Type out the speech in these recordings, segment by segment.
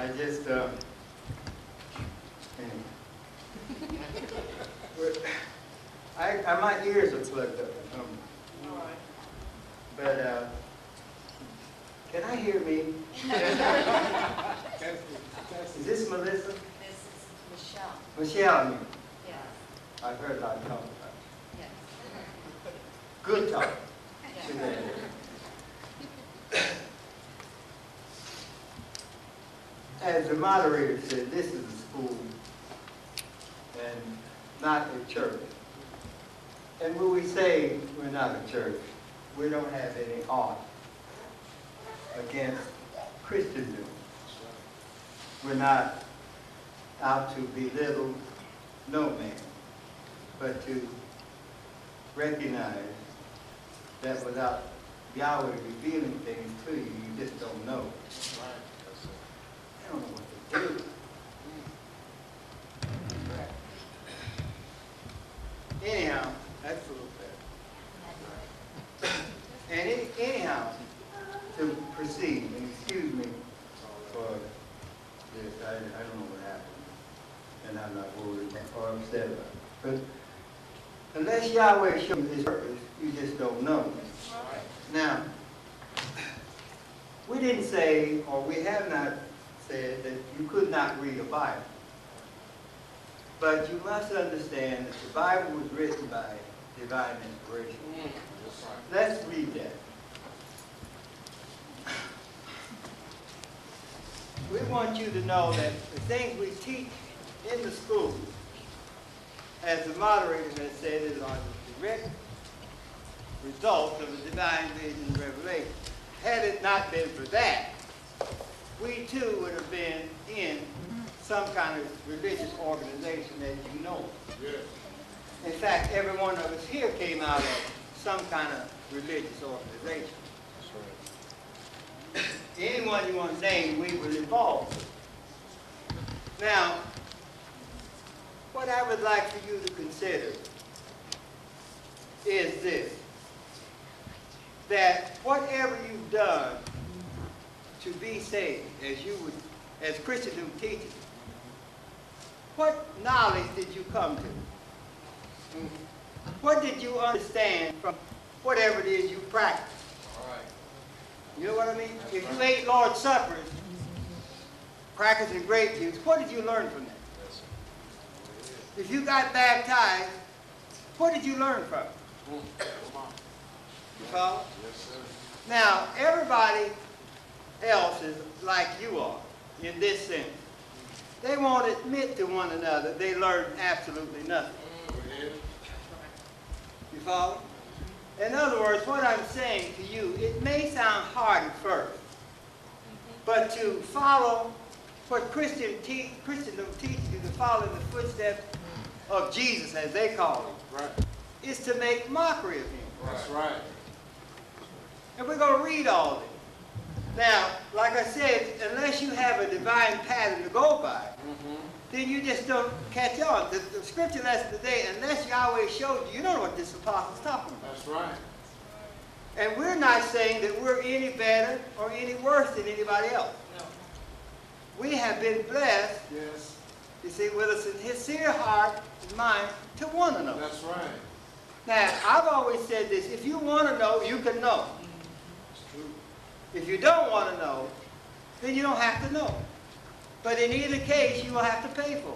I just, my ears are plugged up. All right. But, can I hear me? Is this Melissa? This is Michelle. Michelle, Yes. I've heard a lot of talk about it. Yes. Good talk Yes. today. As the moderator said, this is a school and not a church. And when we say we're not a church, we don't have any art against Christendom. We're not out to belittle no man, but to recognize that without Yahweh revealing things to you, you just don't know. I don't know what to do. Anyhow, that's a little better. And anyhow, to proceed, and excuse me for this, I don't know what happened, and I'm not worried or upset about it. But unless Yahweh shows His purpose, you just don't know. Now, we didn't say, or we have not said, that you could not read a Bible. But you must understand that the Bible was written by divine inspiration. Let's read that. We want you to know that the things we teach in the school, as the moderator has said, is on the direct result of the divine vision and revelation. Had it not been for that, we too would have been in some kind of religious organization, as you know. Yes. In fact, every one of us here came out of some kind of religious organization. That's right. Anyone you want to name, we were involved with. Now, what I would like for you to consider is this, that whatever you've done to be saved, as Christendom teaches, what knowledge did you come to? What did you understand from whatever it is you practice? All right. You know what I mean? That's If you right. ate Lord's Supper, practicing grape juice, what did you learn from that? Yes, sir. If you got baptized, what did you learn from it? Come on. You follow? Yes, sir. Now, everybody else is like you are in this sense. They won't admit to one another they learned absolutely nothing. Go ahead. You follow? In other words, what I'm saying to you, it may sound hard at first, but to follow what Christendom teaches you, to follow in the footsteps of Jesus, as they call him, Right. is to make mockery of him. That's right. And we're going to read all this. Now, like I said, unless you have a divine pattern to go by, then you just don't catch on. The scripture lesson today, unless Yahweh showed you, you don't know what this apostle's talking about. That's right. And we're not saying that we're any better or any worse than anybody else. No. We have been blessed, Yes. you see, with a sincere heart and mind to one another. That's right. Now, I've always said this, if you want to know, you can know. It's true. If you don't want to know, then you don't have to know. But in either case, you will have to pay for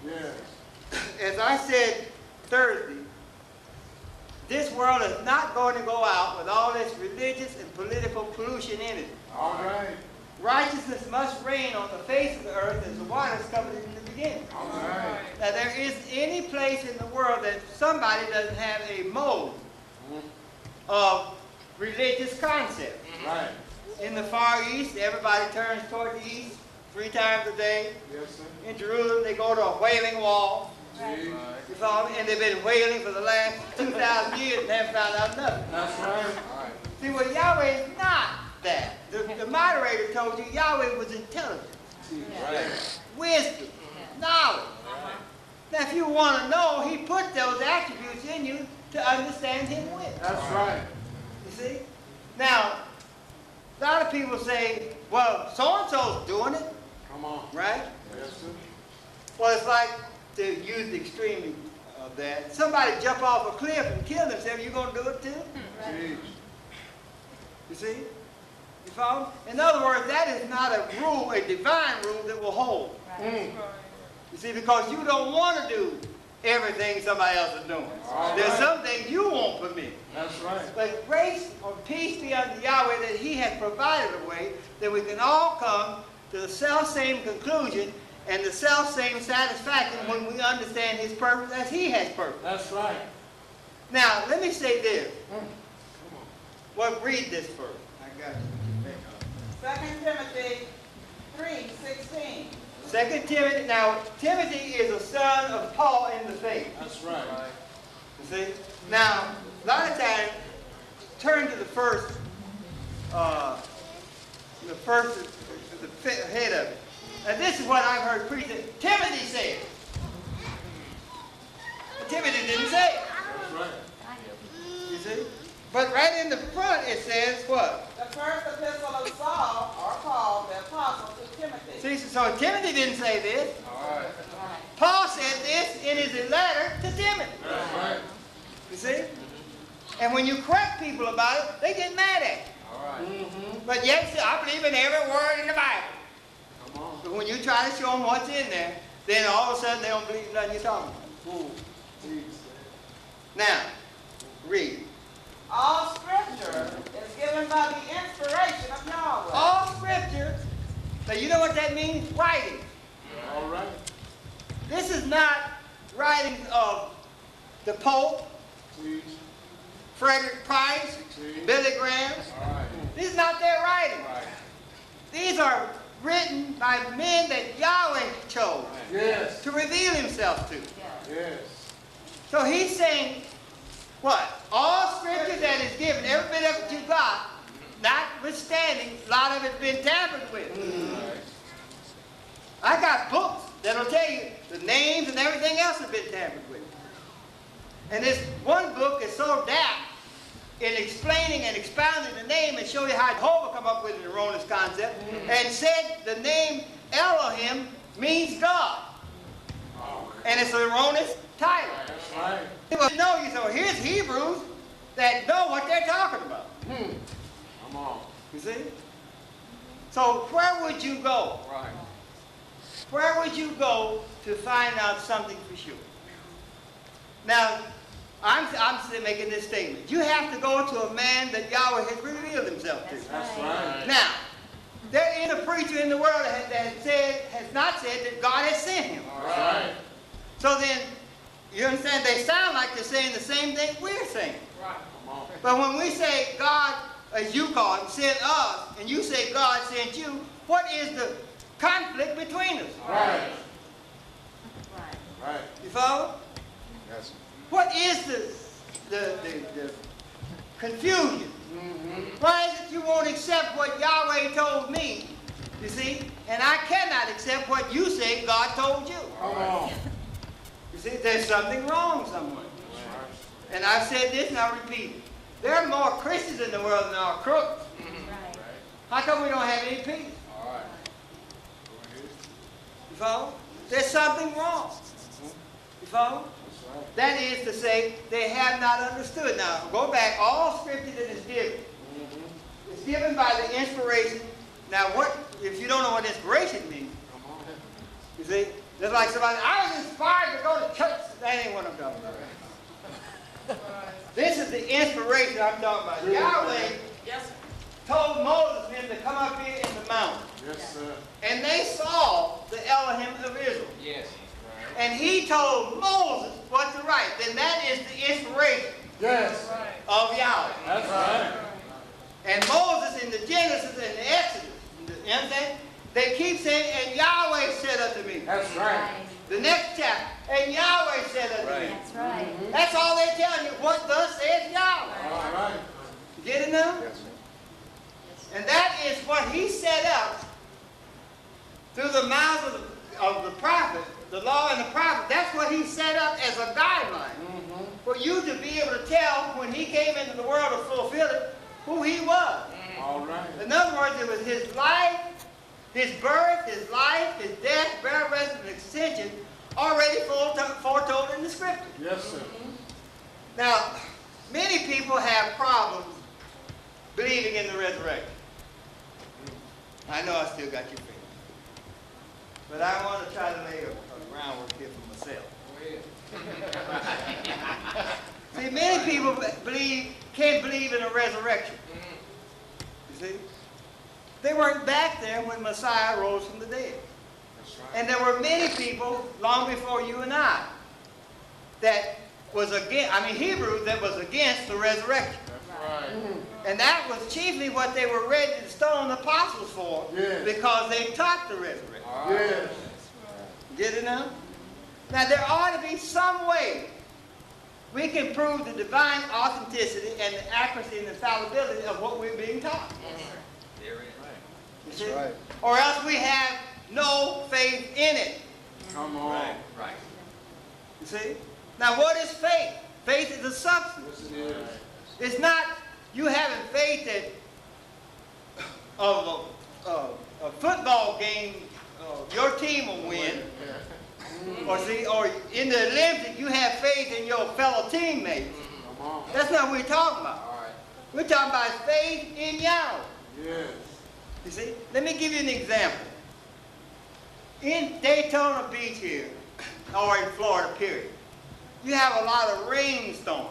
it. Yes. As I said Thursday, this world is not going to go out with all this religious and political pollution in it. All right. Righteousness must reign on the face of the earth as the waters covered it in the beginning. All right. Now, there isn't any place in the world that somebody doesn't have a mode of religious concept. Right. In the Far East, everybody turns toward the east 3 times a day. Yes, sir. In Jerusalem, they go to a wailing wall. Gee. You follow me? And they've been wailing for the last 2,000 years and haven't found out nothing. That's right. All right. See, well, Yahweh is not that. The moderator told you Yahweh was intelligent, Right. wisdom, knowledge. Now, if you want to know, He put those attributes in you to understand Him with. That's right. You see? Now, a lot of people say, well, so-and-so's doing it. Come on. Right? Yes, sir. Well, it's like, to use the extreme of that, somebody jump off a cliff and kill themselves, you going to do it too? Jeez. You see? You follow? In other words, that is not a rule, a divine rule that will hold. You see, because you don't want to do everything somebody else is doing. All There's right. some things you won't permit. That's right. But grace or peace be unto Yahweh that He has provided a way that we can all come to the self-same conclusion and the self-same satisfaction when we understand His purpose as He has purpose. That's right. Now, let me say this. Come on. Well, read this first. I got you. 2 Timothy 3:16. 2 Timothy. Now, Timothy is a son of Paul in the faith. That's right. You see? Now, a lot of times, turn to the head of it. And this is what I've heard preached. Timothy said. But Timothy didn't say it. That's right. You see? But right in the front it says what? The first epistle of Saul, or Paul, the apostle, to Timothy. See, so Timothy didn't say this. All right. Paul said this in his letter to Timothy. That's right. You see? And when you correct people about it, they get mad at you. All right. But yet, I believe in every word in the Bible. Come on. But when you try to show them what's in there, then all of a sudden they don't believe nothing you're talking about. Jeez. Now, read. All Scripture is given by the inspiration of Yahweh. All Scripture. Now, you know what that means? Writing. All right. This is not writings of the Pope, Jeez. Frederick Price, Jeez. Billy Graham. All right. This is not their writing. All right. These are written by men that Yahweh chose Yes. to reveal Himself to. Yes. So He's saying, what? All Scripture that is given, every bit of it you got, notwithstanding, a lot of it's been tampered with. All right. I got books that'll tell you the names and everything else has been tampered with. And this one book is so daft in explaining and expounding the name and show you how Jehovah come up with an erroneous concept and said the name Elohim means God. Oh, And it's an erroneous title. that's right. People know you, so here's Hebrews that know what they're talking about. Come on. You see? So where would you go? Right. Where would you go to find out something for sure? Now, I'm still making this statement. You have to go to a man that Yahweh has revealed Himself to. That's right. Now, there is a preacher in the world that has not said that God has sent him. All right. So then, you understand, they sound like they're saying the same thing we're saying. Come on. But when we say God, as you call Him, sent us, and you say God sent you, what is the conflict between us? Right. Right. You follow? Yes. What is the confusion? Why is it you won't accept what Yahweh told me, you see, and I cannot accept what you say God told you? Come on. You see, there's something wrong somewhere. And I've said this and I'll repeat it. There are more Christians in the world than there are crooks. How come we don't have any peace? All right. You follow? There's something wrong. You follow? That's right. That is to say, they have not understood. Now, go back. All Scripture that is given is given by the inspiration. Now, what if you don't know what inspiration means? Come on. You see? Just like somebody, I was inspired to go to church. That ain't what I'm talking about. This is the inspiration I'm talking about. Yahweh Yes, sir. told Moses and him to come up here in the mountain. Yes, sir. And they saw the Elohim of Israel. Yes. And he told Moses what to write. Then that is the inspiration Yes. of Yahweh. That's right. And Moses in the Genesis and the Exodus, you understand? They keep saying, and Yahweh said unto me. That's right. The next chapter, and Yahweh said unto me. That's right. That's all they're telling you, what thus says Yahweh. All right. You get it now? Yes, sir. And that is what he set up through the mouths of the prophet, the law and the prophet. That's what he set up as a guideline for you to be able to tell when he came into the world to fulfill it, who he was. All right. In other words, it was his life, His birth, his life, his death, burial, resurrection, and ascension already foretold in the Scripture. Yes, sir. Now, many people have problems believing in the resurrection. I know I still got your feelings. But I want to try to lay a groundwork here for myself. See, many people can't believe in a resurrection. You see? They weren't back there when Messiah rose from the dead. That's right. And there were many people long before you and I that was against, Hebrews that was against the resurrection. That's right. And that was chiefly what they were ready to stone the apostles for, Yes. because they taught the resurrection. Yes. Get it now? Now there ought to be some way we can prove the divine authenticity and the accuracy and infallibility of what we're being taught. You see? Right. Or else we have no faith in it. Come on. Right. You see? Now what is faith? Faith is a substance. Yes, it is. It's not you having faith that of a football game, your team will win. Or in the Olympics, you have faith in your fellow teammates. Come on. That's not what we're talking about. All right. We're talking about faith in Yahweh. Yes. You see? Let me give you an example. In Daytona Beach here, or in Florida, period, you have a lot of rainstorms,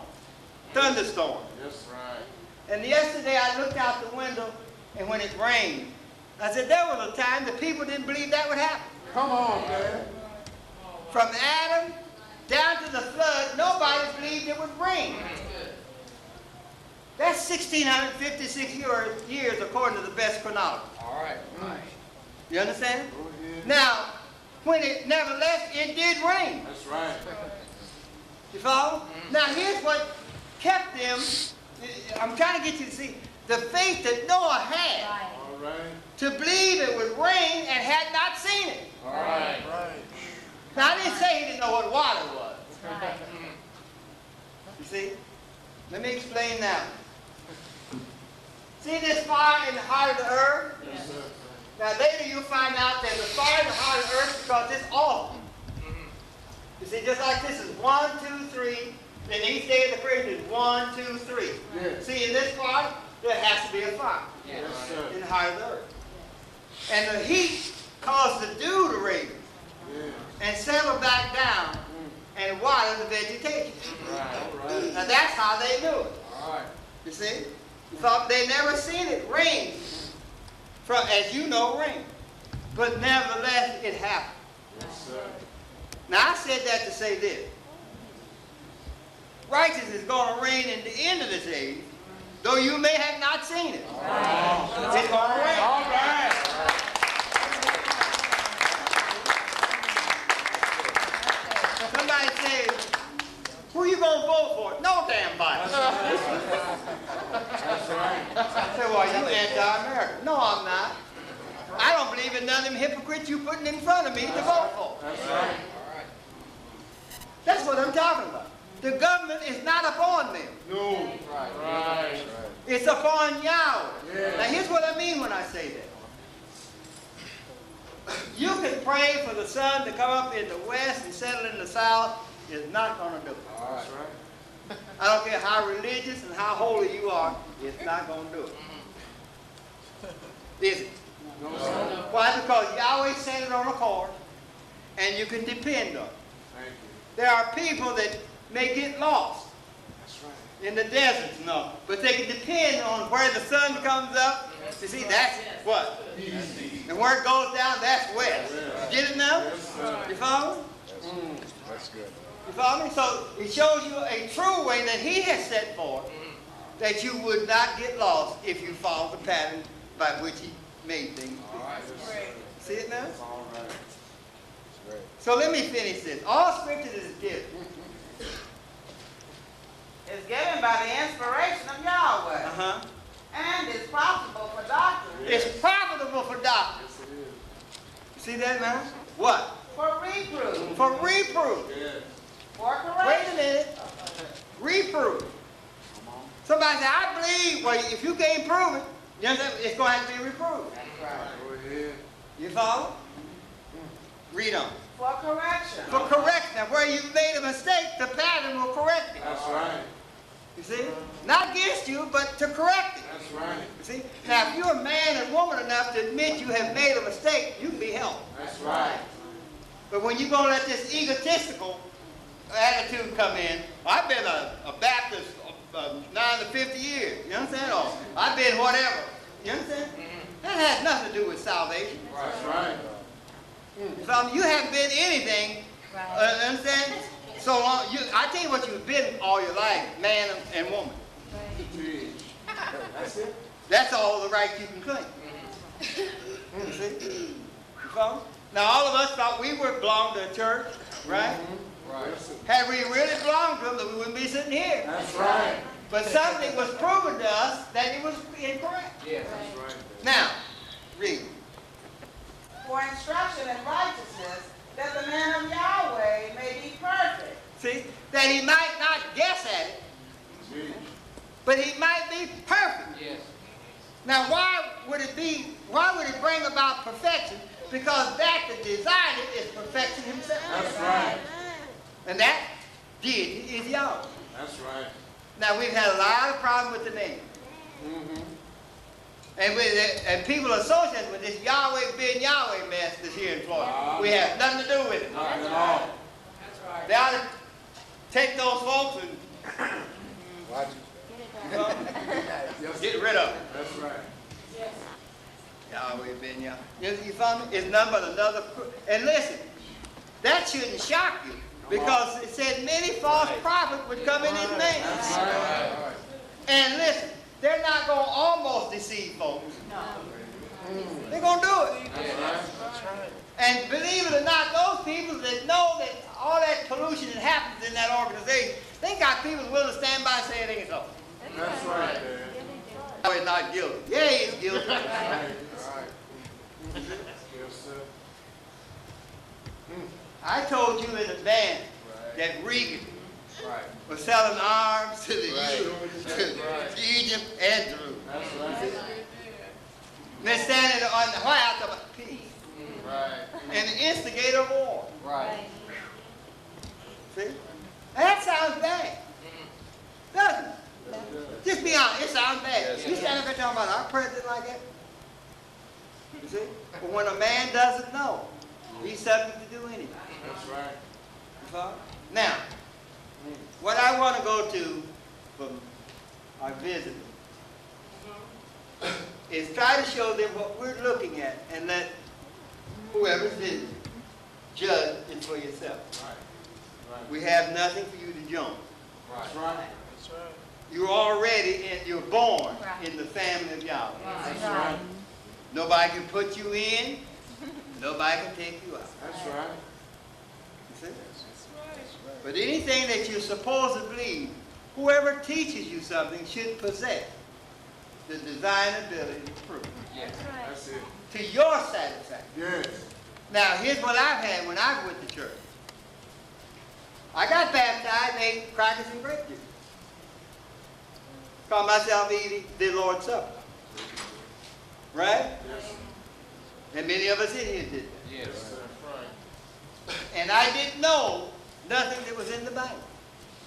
thunderstorms. That's right. And yesterday I looked out the window, and when it rained, I said there was a time that people didn't believe that would happen. Come on, man. From Adam down to the flood, nobody believed it would rain. That's 1,656 years according to the best chronology. All right. You understand? Go ahead. Now, when it nevertheless, it did rain. That's right. You follow? Now, here's what kept them. I'm trying to get you to see the faith that Noah had All right. to believe it would rain and had not seen it. All right. Right. Now, I didn't say he didn't know what water was. Right. You see? Let me explain now. See this fire in the heart of the earth? Yes, sir. Now later you'll find out there's a fire in the heart of the earth because it's awful. You see, just like this is 1, 2, 3, then each day of the creation is 1, 2, 3. Yes. See, in this part, there has to be a fire Yes, sir. in the heart of the earth. And the heat caused the dew to raise Yes. and settle back down and water the vegetation. Right. Now that's how they knew it. All right. You see? So they never seen it rain, from, as you know, rain. But nevertheless, it happened. Yes, sir. Now I said that to say this. Righteousness is going to reign in the end of this age, though you may have not seen it. It's going to reign. All right. Somebody says, who you going to vote for? No damn body. That's right. I said, well, you anti-American. No, I'm not. I don't believe in none of them hypocrites you putting in front of me to vote for. That's right. That's what I'm talking about. The government is not upon them. No. Right. It's upon Yahweh. Yeah. Now here's what I mean when I say that. You can pray for the sun to come up in the west and settle in the south. It's not going to do it. All right. That's right. I don't care how religious and how holy you are, it's not going to do it. Is it? No, sir. Why? Because Yahweh set it on a course, and you can depend on it. Thank you. There are people that may get lost That's right. in the deserts, no, but they can depend on where the sun comes up. You see, that's what? Easy. And where it goes down, that's west. You get it now? Yes, sir. You follow me? That's good. You follow me? So it shows you a true way that He has set forth that you would not get lost if you follow the pattern by which He made things. All right. See it now? All right. That's great. So let me finish this. All Scripture is given. It's given by the inspiration of Yahweh. Uh-huh. And it's profitable for doctrine, It's profitable for doctrine. Yes, it is. You see that now? What? for reproof, For reproof. Yes. for Wait correction. a minute. Reproof. Come on. Somebody say, I believe. Well, if you can't prove it, you understand? It's going to have to be reproved. Go ahead. You follow? Read on. For correction. For correction. Now, where you made a mistake, the pattern will correct it. That's right. You see? Not against you, but to correct it. That's right. You see? Now, if you're a man and woman enough to admit you have made a mistake, you can be helped. That's right. But when you're going to let this egotistical attitude come in, I've been a Baptist 9 to 50 years. You understand? Or I've been whatever. You understand? That has nothing to do with salvation. That's right. So you haven't been anything. Understand? So long. I tell you what you've been all your life, man and woman. That's it. That's all the rights you can claim. You see? You follow? Now all of us thought we were belonged to a church, right? Right. Had we really belonged to them, then we wouldn't be sitting here. That's right. But something was proven to us that it was incorrect. Yes. That's right. Now, read. For instruction in righteousness, that the man of Yahweh may be perfect. See? That he might not guess at it, but he might be perfect. Yes. Now, why would it bring about perfection? Because that designed it is perfection himself. That's right. And that deity is Yahweh. That's right. Now, we've had a lot of problems with the name. And people associate with this Yahweh being Yahweh mess that's here in Florida. We have nothing to do with it. Not at all. They ought to take those folks and Watch it. get rid of them. That's right. Yahweh being Yahweh. You follow me? It's none but another. And listen, that shouldn't shock you. Because it said many false prophets would come in his name. That's right. And listen, they're not going to almost deceive folks. They're going to do it. That's right. And believe it or not, those people that know that all that pollution that happens in that organization, they got people willing to stand by and say it ain't so. That's right. He's not guilty. Yeah, he's guilty. Right. Right. Yes, sir. I told you in advance that Reagan Right. was selling arms to the Right. to Egypt and Jerusalem. That's right. They're standing on the White House about peace Right. and the instigator of war. Right. See? That sounds bad. Doesn't it? Just be honest, it sounds bad. You stand up there talking about our president like that? You see? But when a man doesn't know, he's subject to do anything. That's right. You follow? Now, what I want to go to from our visitors is try to show them what we're looking at and let whoever's visiting judge it for yourself. Right. Right. We have nothing for you to join. That's right. You're already you're born in the family of Yahweh. That's right. Nobody can put you in. Nobody can take you out. That's right. You see? But anything that you're supposed to believe, whoever teaches you something should possess the design ability to prove Yes. That's it. to your satisfaction. Yes. Now, here's what I've had when I went to church. I got baptized and ate crackers and grape juice. Called myself eating the Lord's Supper. Right? Yes. And many of us in here did that. Yes. Right. And I didn't know nothing that was in the Bible.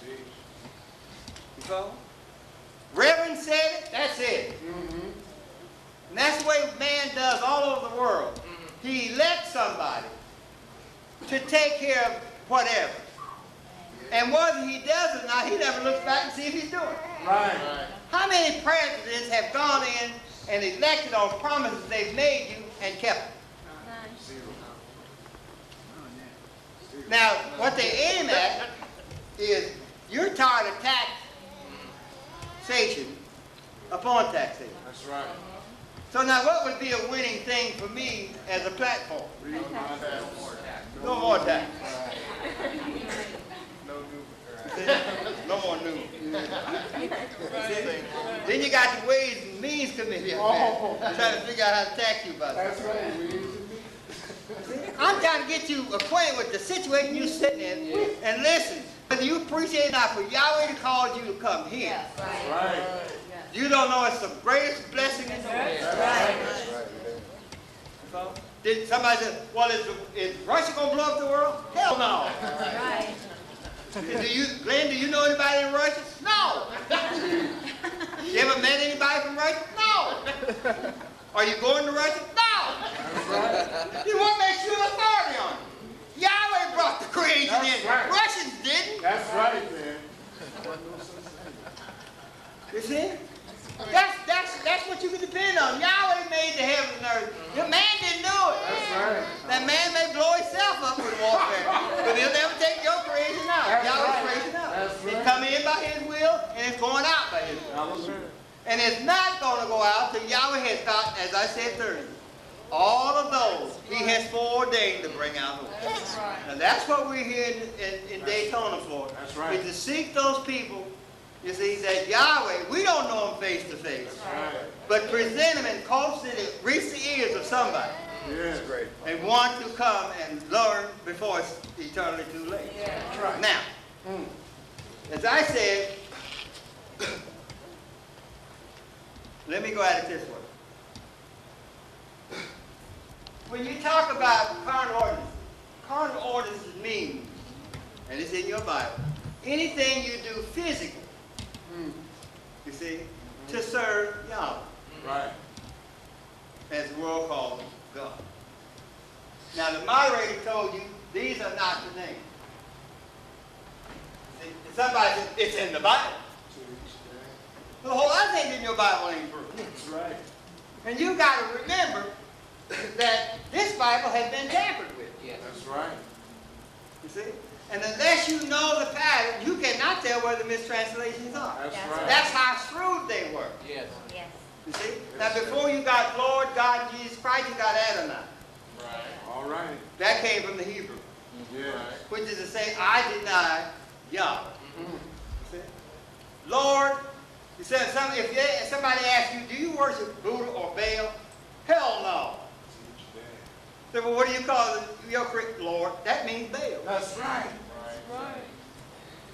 You follow? Reverend said it, that's it. And that's the way man does all over the world. He elects somebody to take care of whatever. And whether he does or not, he never looks back and sees if he's doing it. Right. How many presidents have gone in and elected on promises they've made you and kept them? Now, what they aim at is you're tired of taxation upon taxation. That's right. So now what would be a winning thing for me as a platform? No more tax. No more new. Then you got the Ways and Means Committee up there trying to figure out how to tax you about that. That's right. I'm trying to get you acquainted with the situation you're sitting in and listen. Whether you appreciate it or not, for Yahweh to call you to come here, That's right. you don't know it's the greatest blessing in the world. That's right. Did somebody say, well, is Russia going to blow up the world? Hell no. Right. Glenn, do you know anybody in Russia? No. You ever met anybody from Russia? No. Are you going to Russia? No. You want to make sure authority on it. Yahweh brought the creation in. Right. Russians didn't. That's right, man. You see? That's what you can depend on. Yahweh made the heavens and earth. The man didn't do it. That's right. That man may blow himself up with warfare, but he'll never take your creation out. That's Yahweh's right. creation out. That's It's right. coming in by his will, and it's going out by his will. Hallelujah. And it's not going to go out till Yahweh has got, as I said Thursday, all of those he has foreordained to bring out. That's right. Now that's what we're here in Daytona for. That's right. Is to seek those people, you see, that Yahweh, we don't know them face to face, Right. but present them and cause it to reach the ears of somebody Yeah. Great. and want to come and learn before it's eternally too late. Yeah. That's right. Now, as I said, let me go at it this way. When you talk about carnal ordinances mean, and it's in your Bible, anything you do physically, you see, to serve Yahweh, Right. as the world calls God. Now the moderator told you these are not the names. See, somebody said, it's in the Bible. The whole other thing in your Bible ain't true. That's right. And you got to remember that this Bible has been tampered with. That's right. You see? And unless you know the pattern, you cannot tell where the mistranslations are. That's That's right. That's how shrewd they were. Yes. Yes. You see? Now before you got Lord, God, Jesus Christ, you got Adonai. Right. All right. That came from the Hebrew, Yeah. which is to say, I deny Yahweh. See? Lord, you said if somebody asks you, do you worship Buddha or Baal? Hell no. So, well, what do you call your Lord? That means Baal. That's right.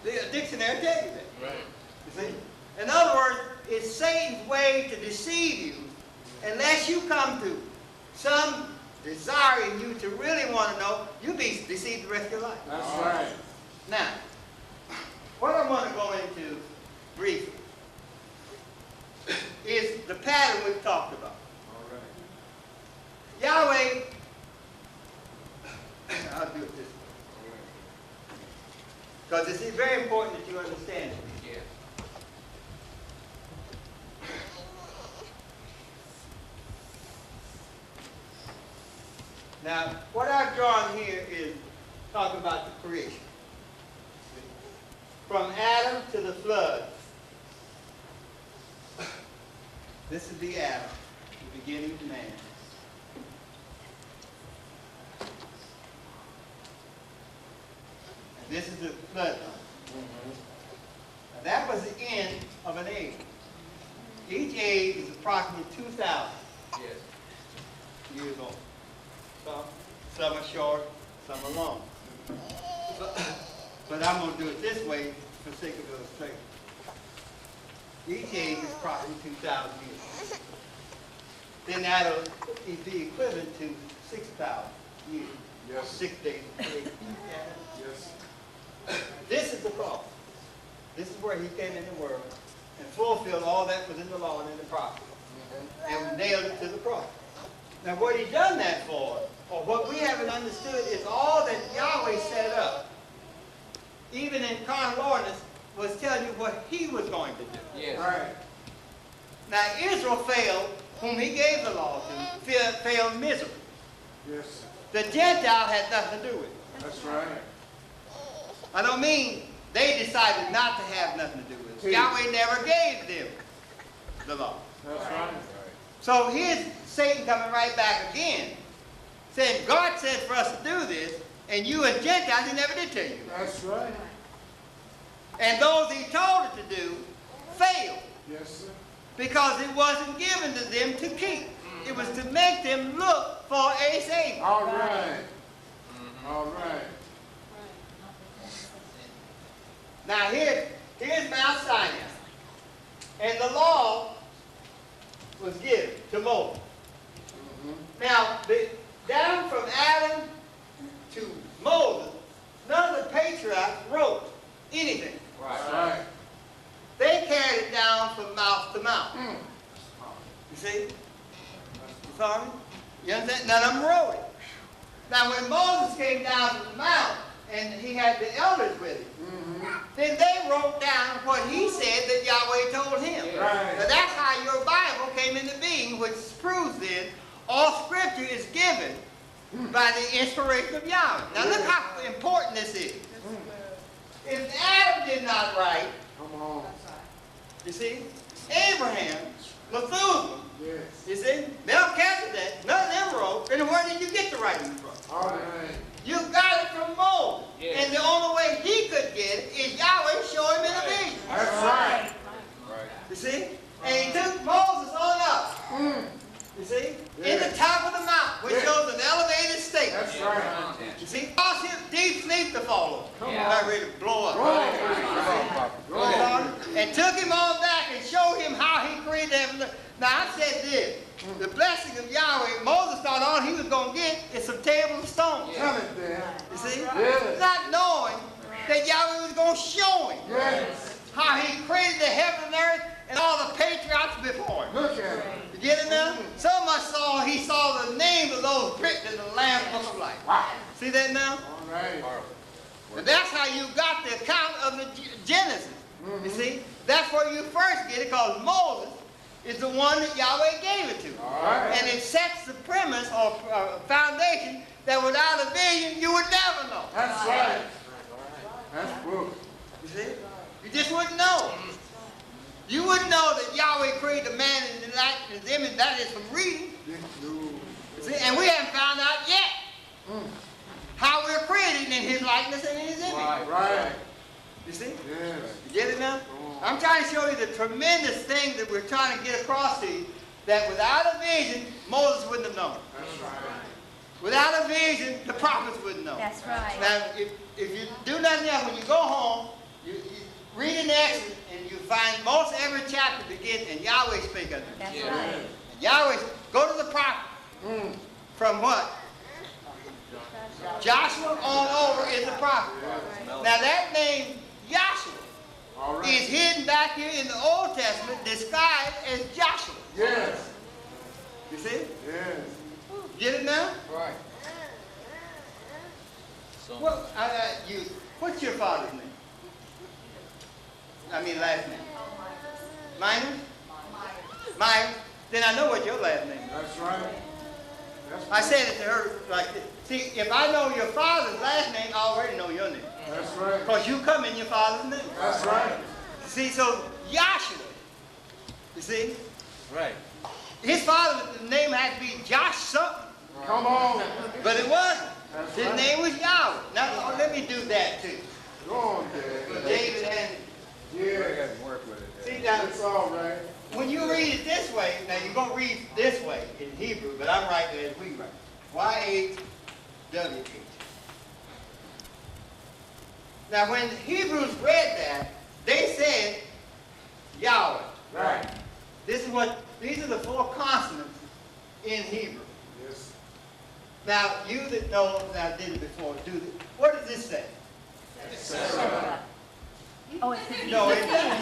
The dictionary tells you that. Right. You see? In other words, it's Satan's way to deceive you unless you come to some desire in you to really want to know, you'll be deceived the rest of your life. That's right. Now, what I want to go into briefly is the pattern we've talked about. All right. Yahweh, I'll do it this way, because it's very important that you understand it. Yes. Now, what I've drawn here is talking about the creation. From Adam to the flood. This is the Adam, the beginning of man. And this is the flood. Now, that was the end of an age. Each age is approximately 2,000 Yes. years old. Some are short, some are long. But I'm going to do it this way for sake of illustration. Each age is approximately 2,000 years. Then that'll be equivalent to 6,000 years. Yes. 6 days. Yes. This is the cross. This is where he came in the world and fulfilled all that was in the law and in the prophets. And nailed it to the cross. Now what he done that for, or what we haven't understood, is all that Yahweh set up, even in carnal ordinance, was telling you what he was going to do. Yes. Right. Now Israel failed, whom he gave the law to, failed miserably. Yes. The Gentile had nothing to do with it. That's right. I don't mean they decided not to have nothing to do with it. Peace. Yahweh never gave them the law. That's right. So here's Satan coming right back again, saying, God said for us to do this, and you as Gentiles, he never did tell you. That's right. And those he told it to do, failed, Yes, sir. because it wasn't given to them to keep. It was to make them look for a Savior. All right. All right. Now here's Mount Sinai. And the law was given to Moses. Now, down from Adam to Moses, none of the patriarchs wrote anything. Right. They carried it down from mouth to mouth. You see? You follow me? You understand? None of them wrote it. Now, when Moses came down from the mount and he had the elders with him, then they wrote down what he said that Yahweh told him. Right. Now, that's how your Bible came into being, which proves then all Scripture is given by the inspiration of Yahweh. Now, look how important this is. If Adam did not write, Come on. you see, Abraham, Methuselah, Yes. you see, Melchizedek, none of them wrote, then where did you get the writing from? All right. You got it from Moses. And the only way he could get it is Yahweh show him in a vision. That's right. You see? And he took Moses on up. You see? In the top of the mountain, which shows an elevated state. That's right. You see? Caused him deep sleep to fall on. Come Not ready to blow up. Go on. And took him on back and showed him how he created heaven. Now I said this. The blessing of Yahweh, Moses thought all he was going to get is some tables of stone. Tell it then. You see? Yes. Not knowing that Yahweh was going to show him Yes. how he created the heaven and earth and all the patriarchs before him. Look at it. You get it now? So much so he saw the name of those written in the Lamb's Book of Life. Wow. See that now? All right. And that's how you got the account of the Genesis. You see? That's where you first get it, because Moses is the one that Yahweh gave it to. All right. And it sets the premise or foundation that without a vision you would never know. That's right. That's good. You see? You just wouldn't know. You wouldn't know that Yahweh created a man in his likeness and his image. That is from reading. You see? And we haven't found out yet how we're created in his likeness and in his image. Right. You see? Yes. You get it now? I'm trying to show you the tremendous thing that we're trying to get across to you, that without a vision, Moses wouldn't have known. That's right. Without a vision, the prophets wouldn't know. That's right. Now, if you do nothing else, when you go home, you read in Exodus, and you find most every chapter begins, and Yahweh speak unto you. That's Yeah. right. And Yahweh, go to the prophet. From what? Joshua on over is the prophet. Now that name, Joshua, All right. is hidden back here in the Old Testament, disguised as Joshua. Yes. You see? Yes. Get it now? Right. Well, what's your father's name? I mean last name. Minor? Myers. Then I know what your last name is. That's right. That's I said it to her like this. See, if I know your father's last name, I already know your name. That's right. Because you come in your father's name. That's right. See, so Joshua, you see, Right. his father's name had to be Josh something, Come on. but it wasn't. That's His right. name was Yahweh. Now, let me do that too. Go on, Dad. David and, Yeah. Work with it. see now, It's all right. when you read it this way, now you're going to read this way in Hebrew, but I'm writing it as we write. Y-H-W-H. Now when Hebrews read that, they said Yahweh. Right. These are the four consonants in Hebrew. Yes. Now you that know, that I did it before, what does this say? Oh, it's a No, it doesn't.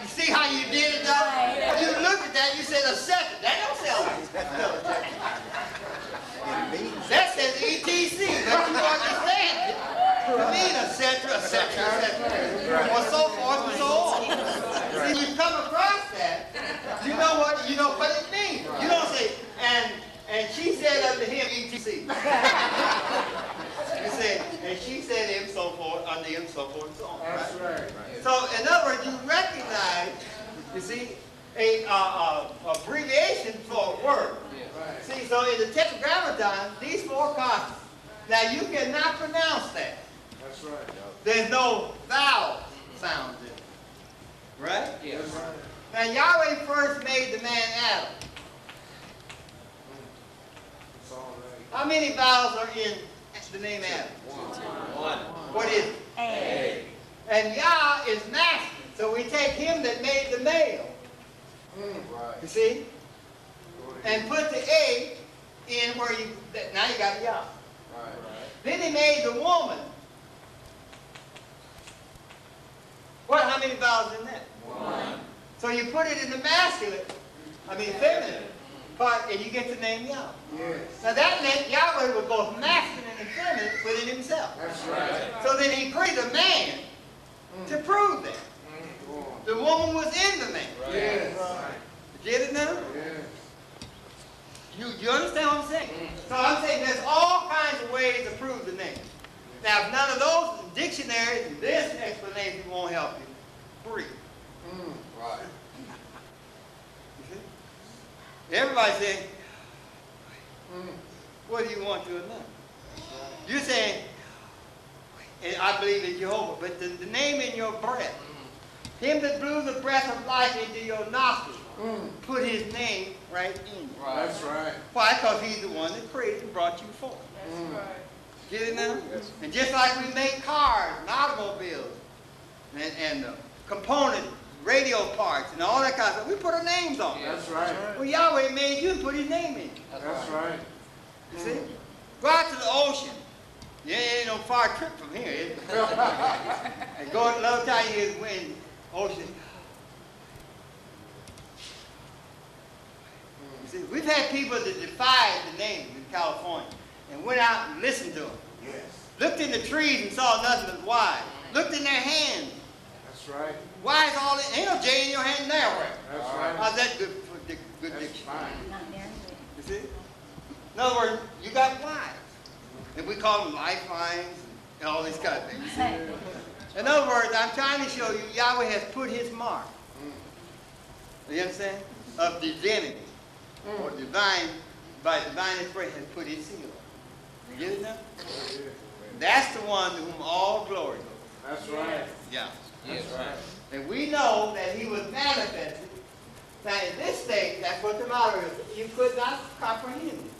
You see how you did it now? Right. You looked at that, you said a second. That don't sound like spell check. That says ETC, but you understand it to mean et cetera, or so forth and so on. See, you come across that, you know what it means. You don't say, and she said unto him, ETC. You say, and she said him, so forth, unto him, so forth, and so on. That's Right? right. So, in other words, you recognize, you see, a abbreviation for a word. Right. See, so in the Tetragrammaton, these four consonants. Now, you cannot pronounce that. That's right. There's no vowel sounds in it. Right? That's right. Now, Yahweh first made the man Adam. It's all right. How many vowels are in the name Adam? One. What is it? A. And Yah is masculine. So we take him that made the male. Right. You see? and put the A in where you, now you got Yah. Right. Then he made the woman. What? How many vowels in that? One. So you put it in the masculine, feminine part, and you get the name Yah. Yes. Now that meant Yahweh was both masculine and feminine within himself. That's right. So then he created a man to prove that. Go on. The woman was in the man. Yes. You get it now? Yes. You understand what I'm saying? So I'm saying there's all kinds of ways to prove the name. Now, if none of those dictionaries, this explanation won't help you. Free. Right. You see? Everybody say, what do you want to know? You're saying, and I believe in Jehovah, but the name in your breath, him that blew the breath of life into your nostrils, put his name right in you. That's right. Why? Because he's the one that created and brought you forth. That's right. Get it now? And just like we make cars and automobiles and component radio parts and all that kind of stuff, we put our names on it. That's right. Well, Yahweh made you and put his name in. That's right. You see? Go out to the ocean. Yeah, ain't no far trip from here, is it? And go another time you hear the wind, ocean. You see, we've had people that defied the name in California and went out and listened to them. Yes. Looked in the trees and saw nothing but Y. Looked in their hands. That's right. Y is all in. Ain't no J in your hand now. That's right. How's that good for good That's diction? fine. Not there. You see? In other words, you got Y's. And we call them lifelines and all these kind of things. In other words, I'm trying to show you Yahweh has put his mark. You understand? Of divinity. Or divine, by divine expression, has put his seal on. You get it now? That's the one to whom all glory goes. That's right. Yeah. Yes, right. And we know that he was manifested. Now in this state, that's what the matter is. You could not comprehend it.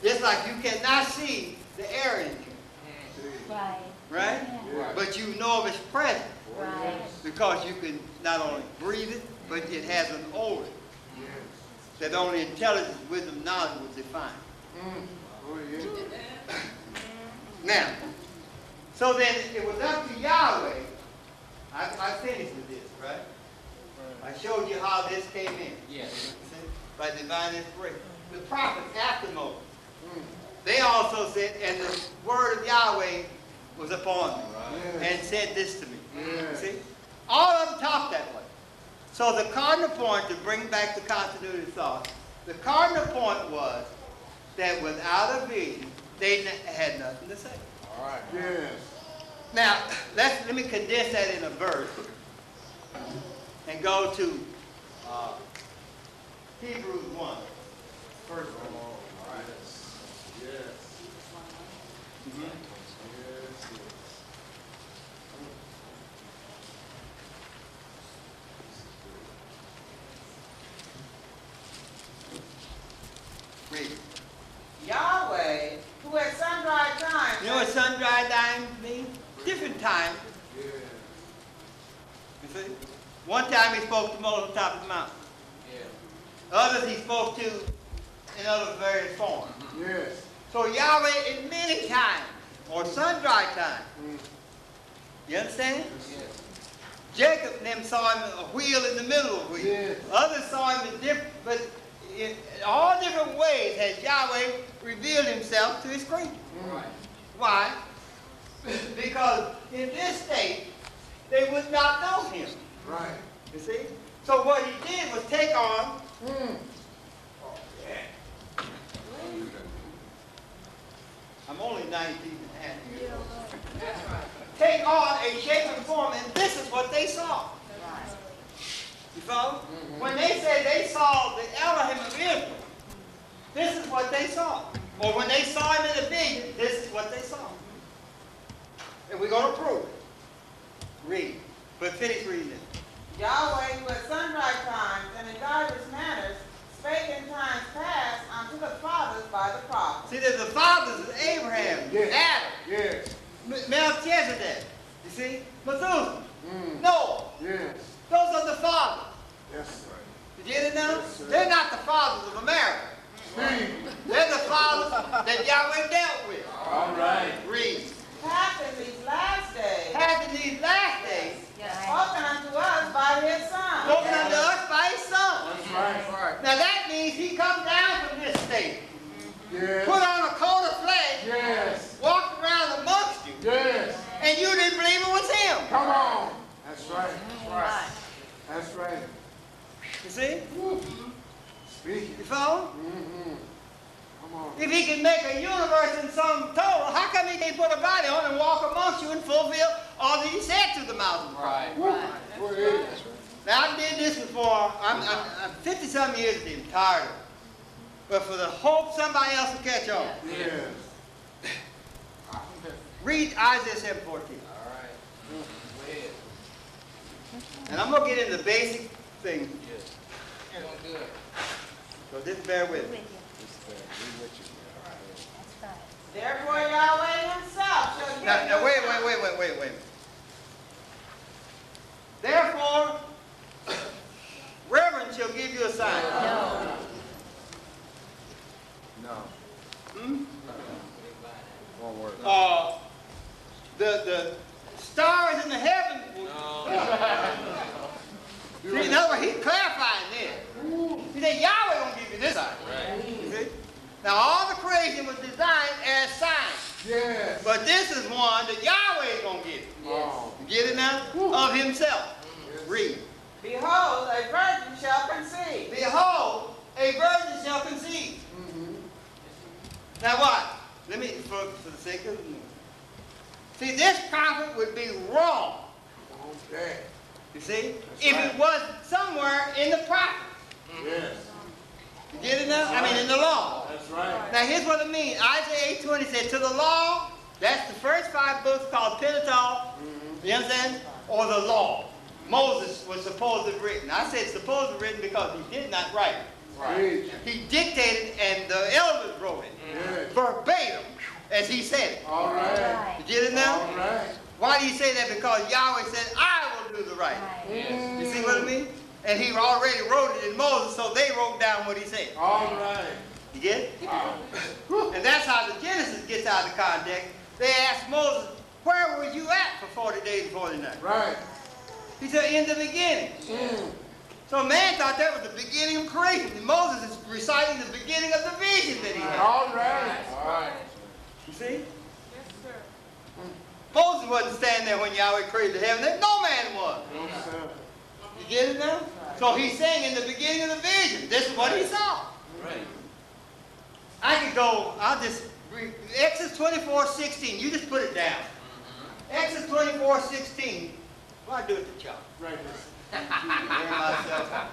Just like you cannot see the air in you. Right. Right? Yeah. But you know of its presence. Right. Because you can not only breathe it, but it has an odor that only intelligence, wisdom, knowledge would define. Oh, yeah. Now, so then it was up to Yahweh. I finished with this, right? I showed you how this came in. Yes. See? By divine inspiration. The prophets after Moses, they also said, and the word of Yahweh was upon me, and said this to me. Yes. See? All of them talk that way. So the cardinal point, to bring back the continuity of thought, the cardinal point was that without a vision, they had nothing to say. All right. Yes. Now, let me condense that in a verse and go to Hebrews 1. First verse. All right. Yes. Mhm. Yes. Read. Yahweh, who at sundry times. You know what sun-dry time means? Different times. Yeah. You see? One time he spoke to Moses on top of the mountain. Yeah. Others he spoke to in other various forms. Yes. So Yahweh in many times, or sun-dry time. You understand? Yes. Jacob and them saw him a wheel in the middle of a wheel. Yes. Others saw him in different, but in all different ways has Yahweh revealed himself to his creatures. Right. Why? Because in this state, they would not know him. Right. You see? So what he did was take on, I'm only 19 and a half years old. Take on a shape and form, and this is what they saw. You follow? When they said they saw the Elohim of Israel, this is what they saw. Or when they saw him in a vision, this is what they saw. And we're going to prove it. Read. But finish reading it. Yahweh, who at sundry times and in divers manners spake in times past unto the fathers by the prophets. See, there's the fathers of Abraham, Yes. Adam, Yes. Melchizedek. You see? Methuselah, Noah. Yes. Those are the fathers. Yes, sir. You get it now? Yes, sir. They're not the fathers of America. They're the fathers that Yahweh dealt with. All right. Read. Hath in these last days Hath in these last days spoken unto us by his Son. spoken unto us by his Son. That's right. Now that means he comes down from this state, Yes. put on a coat of flesh, Yes. walked around amongst you, Yes. and you didn't believe it was him. Come on. That's right. That's right. That's right. You see? Speaking. You follow? Mm-hmm. Come on. If he can make a universe in sum total, how come he can't put a body on and walk amongst you and fulfill all that he said to the mountain? Right. Go ahead. Now I did this before. I'm 50-some years in, I'm tired of it. But for the hope somebody else will catch on. Yes. Read Isaiah 7:14. All right. Go ahead. And I'm going to get into the basic thing. Yes. Doing good. So just bear with me. Therefore Yahweh himself shall give Now you wait. Therefore, Reverend shall give you a sign. No. Hmm? Won't work. The stars in the heaven. See, in other words, he's clarifying this. He said, Yahweh gonna give you this sign. Right. You see? Now all the creation was designed as signs, Yes. but this is one that Yahweh is gonna give. Oh. You get it now? Of himself. Read. Behold, a virgin shall conceive. Behold, a virgin shall conceive. Mm-hmm. Now what? Let me, for the sake of see, this prophet would be wrong. Okay. You see? That's If right. it was somewhere in the prophet. Yes. You get it now? I mean in the law. That's right. Now here's what it means. Isaiah 8:20 said, to the law, that's the first 5 books called Pentateuch. You understand? Or the law. Moses was supposedly written. I said supposedly written because he did not write it. Right. He dictated and the elders wrote it. Yes. Verbatim, as he said it. All right. You get it now? All right. Why do you say that? Because Yahweh said, I will do the right. Yes. You see what I mean? And he already wrote it in Moses, so they wrote down what he said. All right. You get it? And that's how the Genesis gets out of context. They asked Moses, where were you at for 40 days and 40 nights? Right. He said, in the beginning. So man thought that was the beginning of creation. And Moses is reciting the beginning of the vision that he had. All right. All right. You see? Moses wasn't standing there when Yahweh created the heaven. No man was. No, sir. You get it now? So he's saying in the beginning of the vision, this is what he saw. Right. I could go, I'll just read Exodus 24:16. You just put it down. Exodus 24:16. Well, I do it to Chuck. Right. Bring myself up.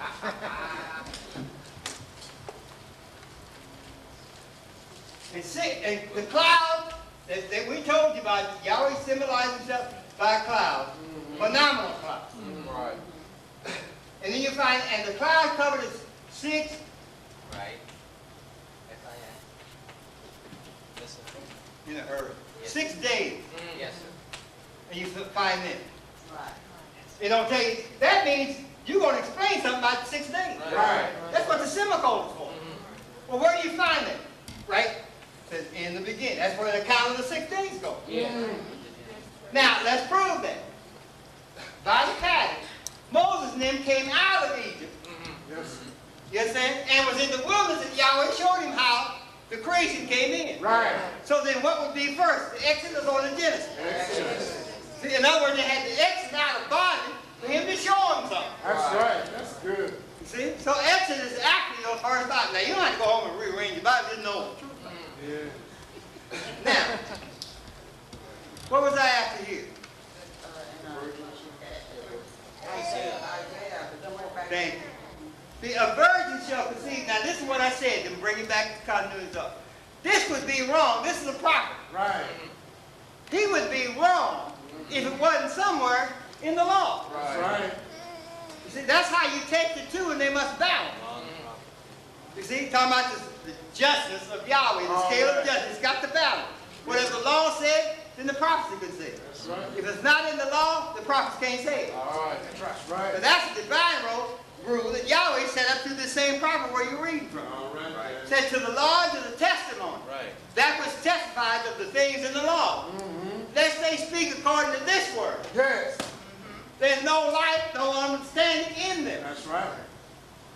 And the cloud that we told you about, Yahweh symbolized himself by a cloud, phenomenal cloud. Right. And then you find, and the cloud covered is 6. Right. Yes, sir. In the earth. Yes. 6 days. Yes, sir. And you find them. Right. It don't tell you, that means you're going to explain something about the 6 days. Right. That's what the semicolon is for. Well, where do you find it? Right? It says in the beginning. That's where the count of the 6 days go. Yeah. Now, let's prove that. By the pattern, Moses and them came out of Egypt. Yes. You understand? And was in the wilderness, and Yahweh showed him how the creation came in. Right. So then what would be first? The Exodus or the Genesis? Exodus. See, in other words, they had to exit out of bondage for him to show them something. That's right. That's good. You see? So Exodus is actually your first thought. Now, you don't have to go home and rearrange your Bible. Just know the truth. Yeah. Now, what was I after here? Isaiah, but don't go back. Thank you. See, a virgin shall conceive. Now, this is what I said, and bring it back to continuity. This would be wrong. This is a prophet. Right. He would be wrong if it wasn't somewhere in the law. That's right. You see, that's how you take the two and they must balance. You see, talking about the justice of Yahweh, the scale of justice. It's got to balance. Whatever the law said, then the prophecy could say it. That's right. If it's not in the law, the prophets can't say it. All right. That's right. But that's a divine role. rule that Yahweh set up through the same prophet where you're reading from. All right. Right. Said to the law and to the testimony. Right. That was testified of the things in the law. Lest they speak according to this word. Yes. There's no light, no understanding in them. That's right.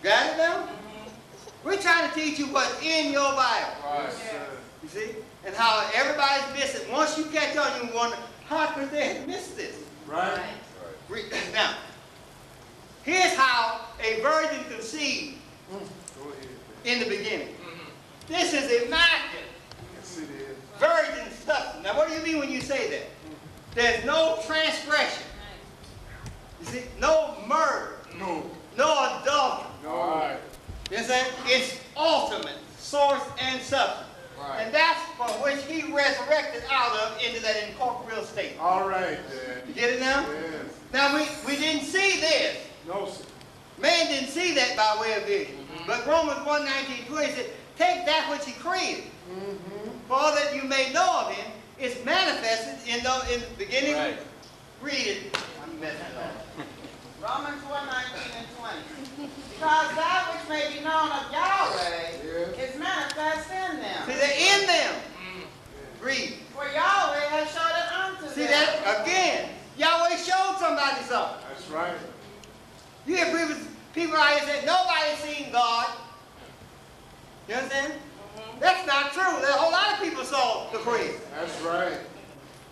Got it now? We're trying to teach you what's in your Bible. Right. You see? And how everybody's missing. Once you catch on, you wonder, how could they have missed this? Right. Now, here's how a virgin conceived Go ahead. in the beginning. This is immaculate. Yes, it is. Virgin substance. Now, what do you mean when you say that? There's no transgression. You see? No murder. No. No adultery. All right. You understand? It's ultimate source and substance. Right. And that's for which he resurrected out of into that incorporeal state. All right, You Dad. get it now? Yes. Now, we didn't see this. No, sir. Man didn't see that by way of vision. But Romans 1:19-20 said, take that which he created. For all that you may know of him is manifested in the beginning. Right. Read it. I'm messing it up. Romans 1:19 and 20. Because that which may be known of Yahweh Yes. is manifest in See, them. they're in them. Read. For Yahweh has showed it unto See them. that? Again, Yahweh showed somebody something. That's right. You hear people out here say, nobody's seen God. You understand? That's not true. There's a whole lot of people saw the Creator. That's right.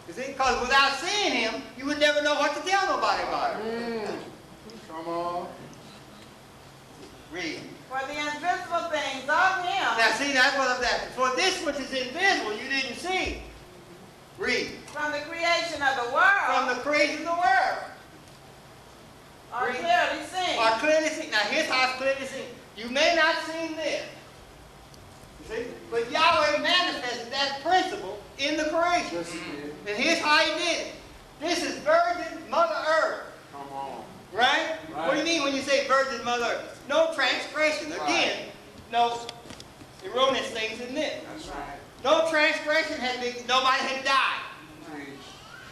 You see? Because without seeing him, you would never know what to tell nobody about him. Come on. Read. For the invisible things of him Now see, that's what I'm asking. For this which is invisible, you didn't see. Read. from the creation of the world From the creation of the world. are Read. clearly seen. Are clearly seen. Now here's how it's clearly seen. You may not seen this. You see? But Yahweh manifested that principle in the creation. Yes, it is. And here's how he did it. This is virgin Mother Earth. Come on. Right? Right. What do you mean when you say virgin Mother Earth? No transgression. Again, no erroneous things in this. That's right. No transgression had been, nobody had died. Teach.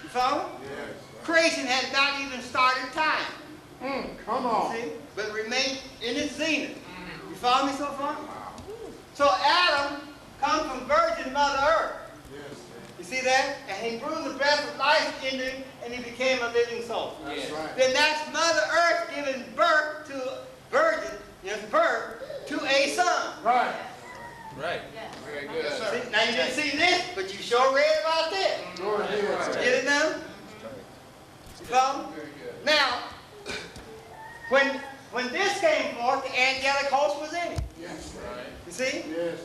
You follow? Yes. Creation had not even started time. Come on. See? But remained in its zenith. You follow me so far? So Adam comes from virgin Mother Earth. Yes, You see that? And he breathed the breath of life into him and he became a living soul. that's Yes. right. Then that's Mother Earth giving birth to virgin, birth to a son. Right. Right. Very good. Yes, sir. See, now you didn't see this, but you sure read about this. Go ahead. Get it now? You follow? Very good. Now, when this came forth, the angelic host was in it. Yes. Right. You see? Yes.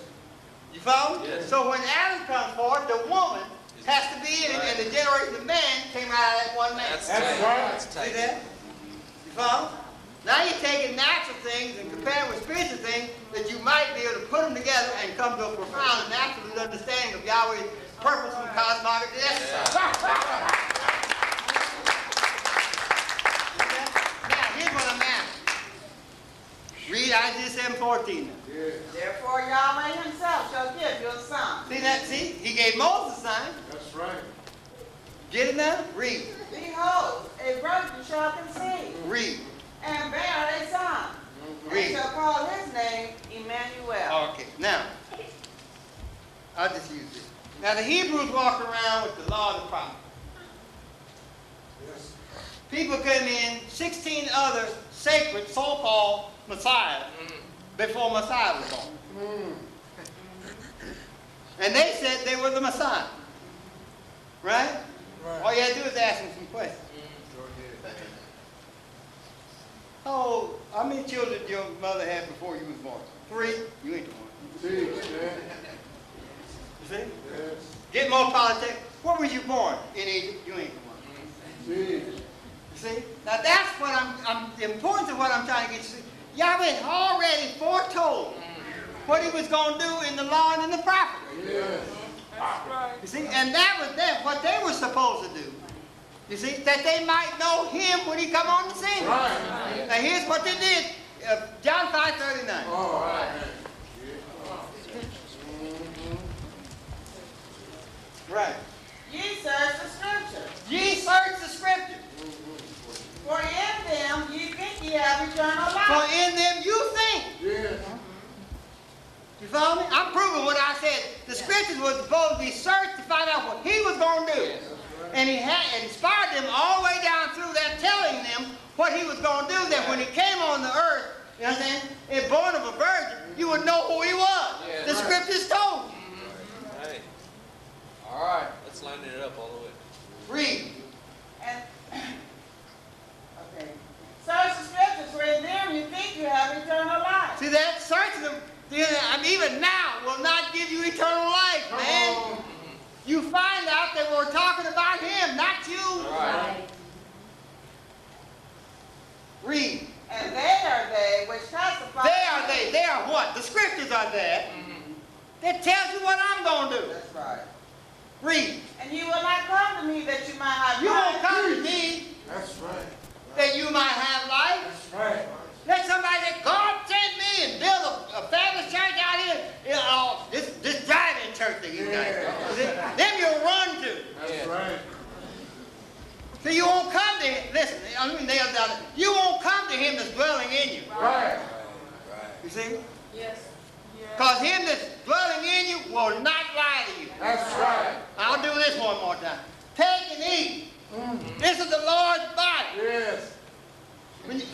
You follow? Yes. So when Adam comes forth, the woman has to be in it, and the generation of man came out of that one man. That's That's tight. right. That's See tight. that? You follow? Now you're taking natural things and comparing with spiritual things that you might be able to put them together and come to a profound and absolute understanding of Yahweh's purpose and cosmic exercise. Now, here's what I'm asking. Read Isaiah 7:14 now. Yes. Therefore Yahweh himself shall give you a son. See that? See? He gave Moses a sign. That's right. Get it now? Read. Behold, a virgin shall conceive Read. and bear a son, and Read. shall call his name Emmanuel. Okay, now, I'll just use this. Now, the Hebrews walked around with the law of the prophet. Yes. People came in, 16 other sacred so-called messiahs before Messiah was born. And they said they were the Messiah. Right? Right. All you had to do is ask them some questions. Go ahead. Oh, how many children did your mother have before you was born? 3? You ain't the one. Teach, Dad. You see? Yes. Get more politics. Where was you born? In Egypt. You ain't the one. Teach. You see? Now that's what the importance of what I'm trying to get you to see. Yahweh had already foretold what he was going to do in the law and in the prophets. Yes. You see? And that was them, what they were supposed to do. You see? That they might know him when he come on the scene. Right. Now here's what they did. John 5:39. All right. Right. Ye search the scriptures, Ye search the scriptures. for in them ye think ye have eternal For life. You follow me? I'm proving what I said. The scriptures was supposed to be searched to find out what he was going to do. And he had inspired them all the way down through that, telling them what he was going to do, that when he came on the earth, you know what I'm saying, and born of a virgin, you would know who he was. The scriptures told you. Right. All right. Let's line it up all the way. Read. And, okay. Search the scriptures, for in them you think you have eternal life. See that? Search them. Even now will not give you eternal life, man. You find out that we're talking about him, not you. All right. Read. And they are they which testify. They are they. They are what? The scriptures are there. That tells you what I'm going to do. That's right. Read. And you will not come to me that you might have You life. won't come to me That's right. that you might have life. That's right. Let somebody say, God sent me and build a fabulous church out here. You know, this driving church that you got. Them you'll run to. That's right. So you won't come to him. Listen, I mean, you won't come to him that's dwelling in you. Right. You see? Yes. Because him that's dwelling in you will not lie to you. That's right. I'll do this one more time. Take and eat. This is the Lord's body. Yes. When you,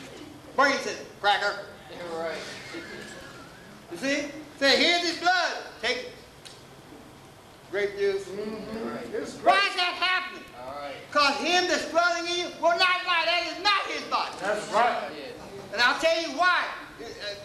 bring it to cracker. You're right. You see? Say, here's his blood. Take it. Grape juice. It's Why great. is that happening? All right. Because him that's dwelling in you will not lie. That is not his body. That's right. Yeah. And I'll tell you why.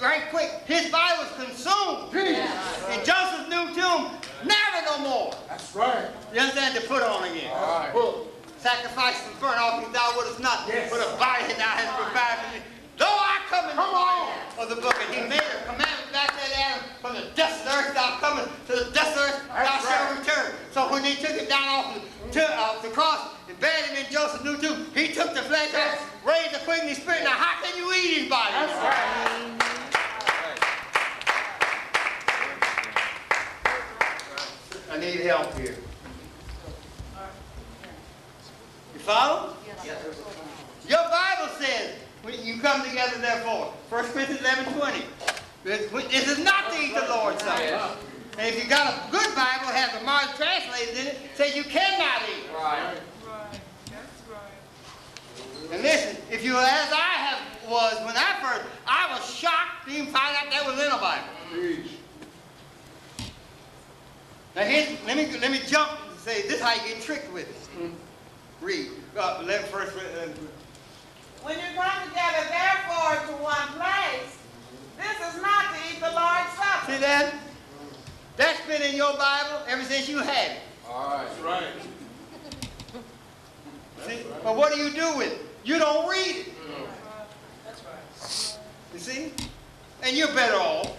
Right quick. His body was consumed. Peace. In Joseph's new tomb, never no more. That's right. You understand? To put on again. All right. Book. Sacrifice and burnt offering thou wouldest not. Yes. But a body thou hast provided for me. Though I come in the volume of the book, and he made a commandment back to Adam, from the dust of the earth thou comest, to the dust of the earth thou shalt return. So when they took it down off the cross and buried him in Joseph's new tomb, he took the flesh out, raised the quickening spirit. Now how can you eat his body? That's right. I need help here. You follow? Your Bible says, when you come together therefore, 1 Corinthians 11:20. This is not to eat the Lord's Supper. And if you got a good Bible, it has the Mark translated in it, says you cannot eat. Right. And listen, if you as I was when I first, I was shocked to even find out that was in the Bible. Preach. Now let me jump and say this is how you get tricked with it. Read. First. When you come together, therefore, to one place, this is not to eat the Lord's Supper. See that? That's been in your Bible ever since you had it. All right. That's right. See? But what do you do with it? You don't read it. That's right. You see? And you're better off.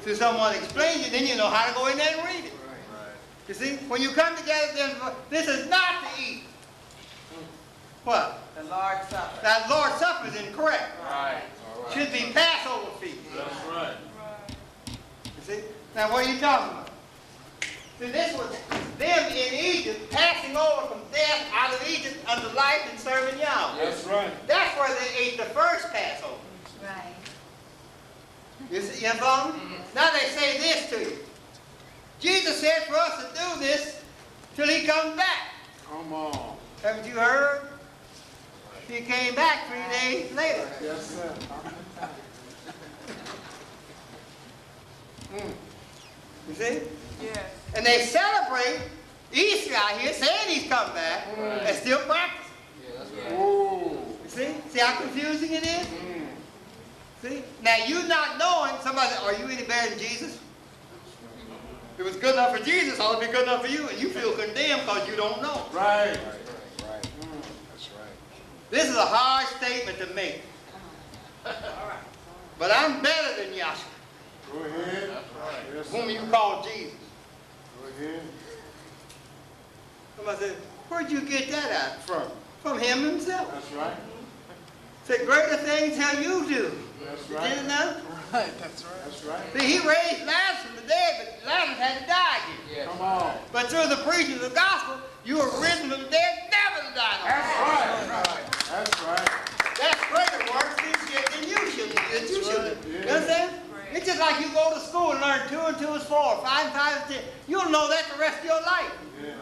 So someone explains it, then you know how to go in there and read it. You see? When you come together, this is not to eat. What? The Lord's Supper. That Lord's Supper is incorrect. Right. All right. Should be Passover feast. That's right. You see? Now what are you talking about? See, this was them in Egypt passing over from death out of Egypt unto life and serving Yahweh. That's right. That's where they ate the first Passover. Right. You see, you follow me? Now they say this to you. Jesus said for us to do this till he comes back. Come on. Haven't you heard? He came back 3 days later. Yes, sir. You see? Yes. And they celebrate Easter out here, saying he's come back, and still practice. Yeah, that's right. Ooh. You see? See how confusing it is? See? Now you not knowing, somebody said, are you any better than Jesus? If it was good enough for Jesus, ought to be good enough for you, and you feel condemned because you don't know. Right. Right. That's right. This is a hard statement to make. But I'm better than Yahshua, Go ahead. Yes, whom sir. you call Jesus. Go ahead. Somebody said, where'd you get that out from? From him himself. That's right. Said, greater things shall you do. That's You right. didn't know? Right. That's right. That's right. See, he raised Lazarus from the dead, but Lazarus had to die again. Yeah. Come on. But through the preaching of the gospel, you were risen from the dead, never to die. That's right. That's right. That's greater works than you should do. You understand? It's just like you go to school and learn 2 and 2 is 4, 5 and 5 is 10. You'll know that the rest of your life. Yes.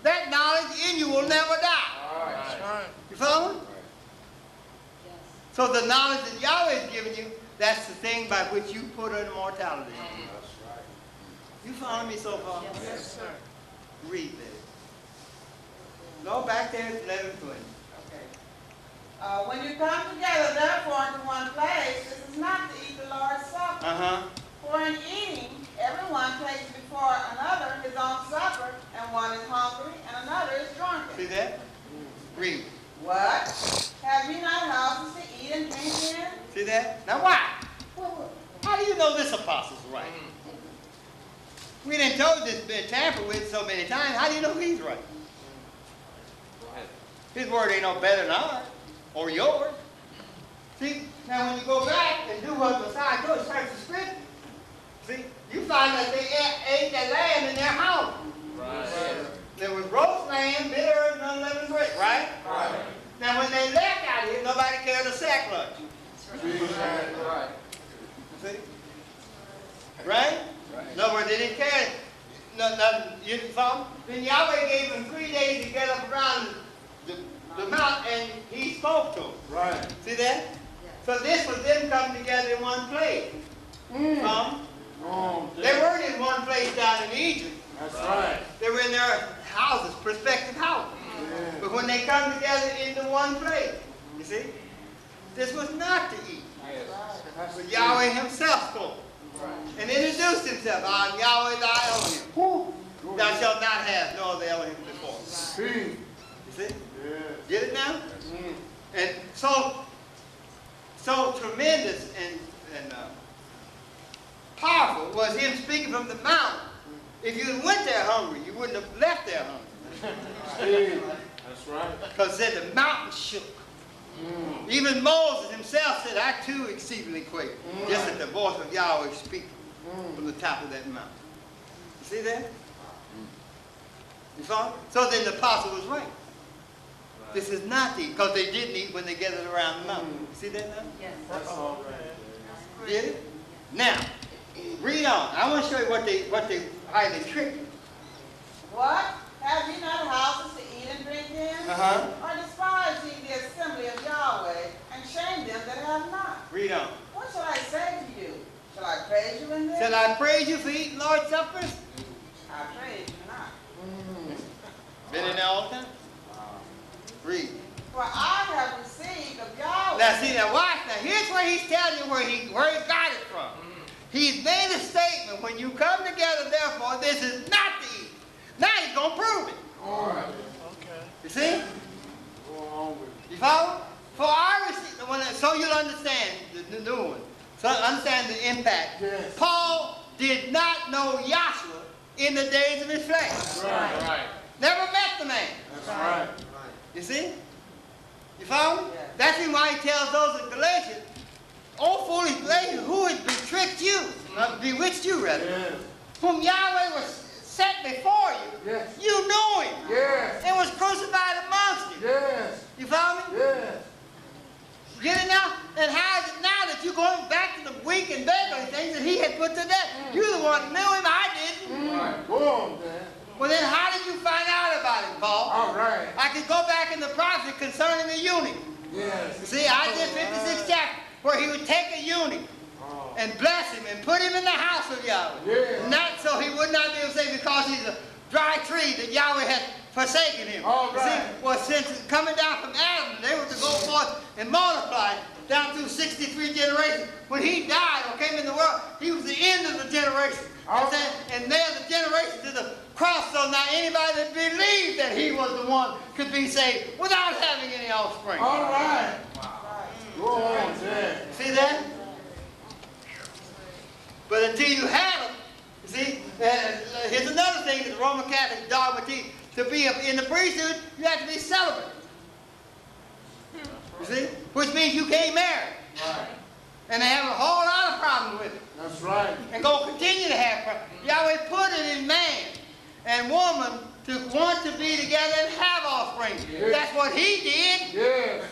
That knowledge in you will never die. All right. That's right. You follow me? So the knowledge that Yahweh has given you, that's the thing by which you put immortality in you. That's right. You follow me so far? Yes, sir. Read this. No, back there it's 11:20. Okay. When you come together, therefore, into one place, this is not to eat the Lord's Supper. Uh-huh. For in eating, everyone takes before another his own supper, and one is hungry, and another is drunken. See that? Read. What? Have you not houses to eat and drink in? See that? Now why? How do you know this apostle's right? We didn't told this been tampered with so many times. How do you know he's right? Go ahead. His word ain't no better than ours or yours. See, now when you go back and do what Messiah told us, search the Scripture. See, you find that they ate that lamb in their house. Right. There was roast lamb, bitter herbs, and unleavened bread, right? Right. Now when they left out here, nobody carried a sack lunch. Right. See? Right? In other words, they didn't carry nothing. You didn't follow? Then Yahweh gave them 3 days to get up around the mount, and he spoke to them. Right. See that? So this was them coming together in one place. They weren't in one place down in Egypt. That's right. They were in their houses, prospective houses. Yeah. But when they come together into one place, you see, this was not to eat. That's But Yahweh himself spoke and introduced himself. I am Yahweh thy Elohim. Thou shalt not have no other Elohim before. See. You see? Yeah. Get it now? And so tremendous and powerful was him speaking from the mountain. If you went there hungry, you wouldn't have left there hungry. See. That's right. Because then the mountain shook. Even Moses himself said, I too exceedingly quake. Just at the voice of Yahweh speaking from the top of that mountain. You see that? You follow? So then the apostle was right. This is not to eat, because they didn't eat when they gathered around the mountain. You see that now? Yes. That's all right. Get it? Now, read on. I want to show you how they tricked you. What? Have you not houses to eat and drink in? Or despise ye the assembly of Yahweh, and shame them that have not? Read on. What shall I say to you? Shall I praise you in this? Shall I praise you for eating Lord's suppers? I praise you not. Been in there all the time? Read. For I have received of Yahweh. Now see, now watch. Now here's where he's telling you where he got it from. He's made a statement, when you come together, therefore, this is not to eat. Now he's going to prove it. All right. You see? Go on with it. You follow? For I received, so you'll understand the new one. So understand the impact. Yes. Paul did not know Yahshua in the days of his flesh. Right. Never met the man. That's right. You see? You follow me? Yes. That's why he tells those in Galatians, oh foolish Galatians, who has betricked you, bewitched you rather, Yes. whom Yahweh was set before you. Yes. You knew him. Yes. And was crucified amongst you. Yes. You follow me? Yes. Get it now? And how is it now that you're going back to the weak and beggarly things that he had put to death? You're the one who knew him, I didn't. Right. Go on, Dan. Well then how did you find out about him, Paul? All right. I could go back in the prophecy concerning the eunuch. Yes. See, Isaiah 56 chapter, where he would take a eunuch and bless him and put him in the house of Yahweh. Yeah. Not so he would not be able to say because he's a dry tree that Yahweh has forsaken him. All You right. see, well, since it's coming down from Adam, they were to go forth and multiply down through 63 generations. When he died or came in the world, he was the end of the generation. All Understand? And they're the generation to the cross. So now anybody that believed that he was the one could be saved without having any offspring. All right. Go on, Dan. See that? But until you have them, you see, here's another thing that the Roman Catholic dogma teaches. To be in the priesthood, you have to be celibate. You see? Which means you can't marry. Right. And they have a whole lot of problems with it. That's right. And going to continue to have problems. Yahweh put it in man and woman to want to be together and have offspring. Yeah. That's what he did. Yes.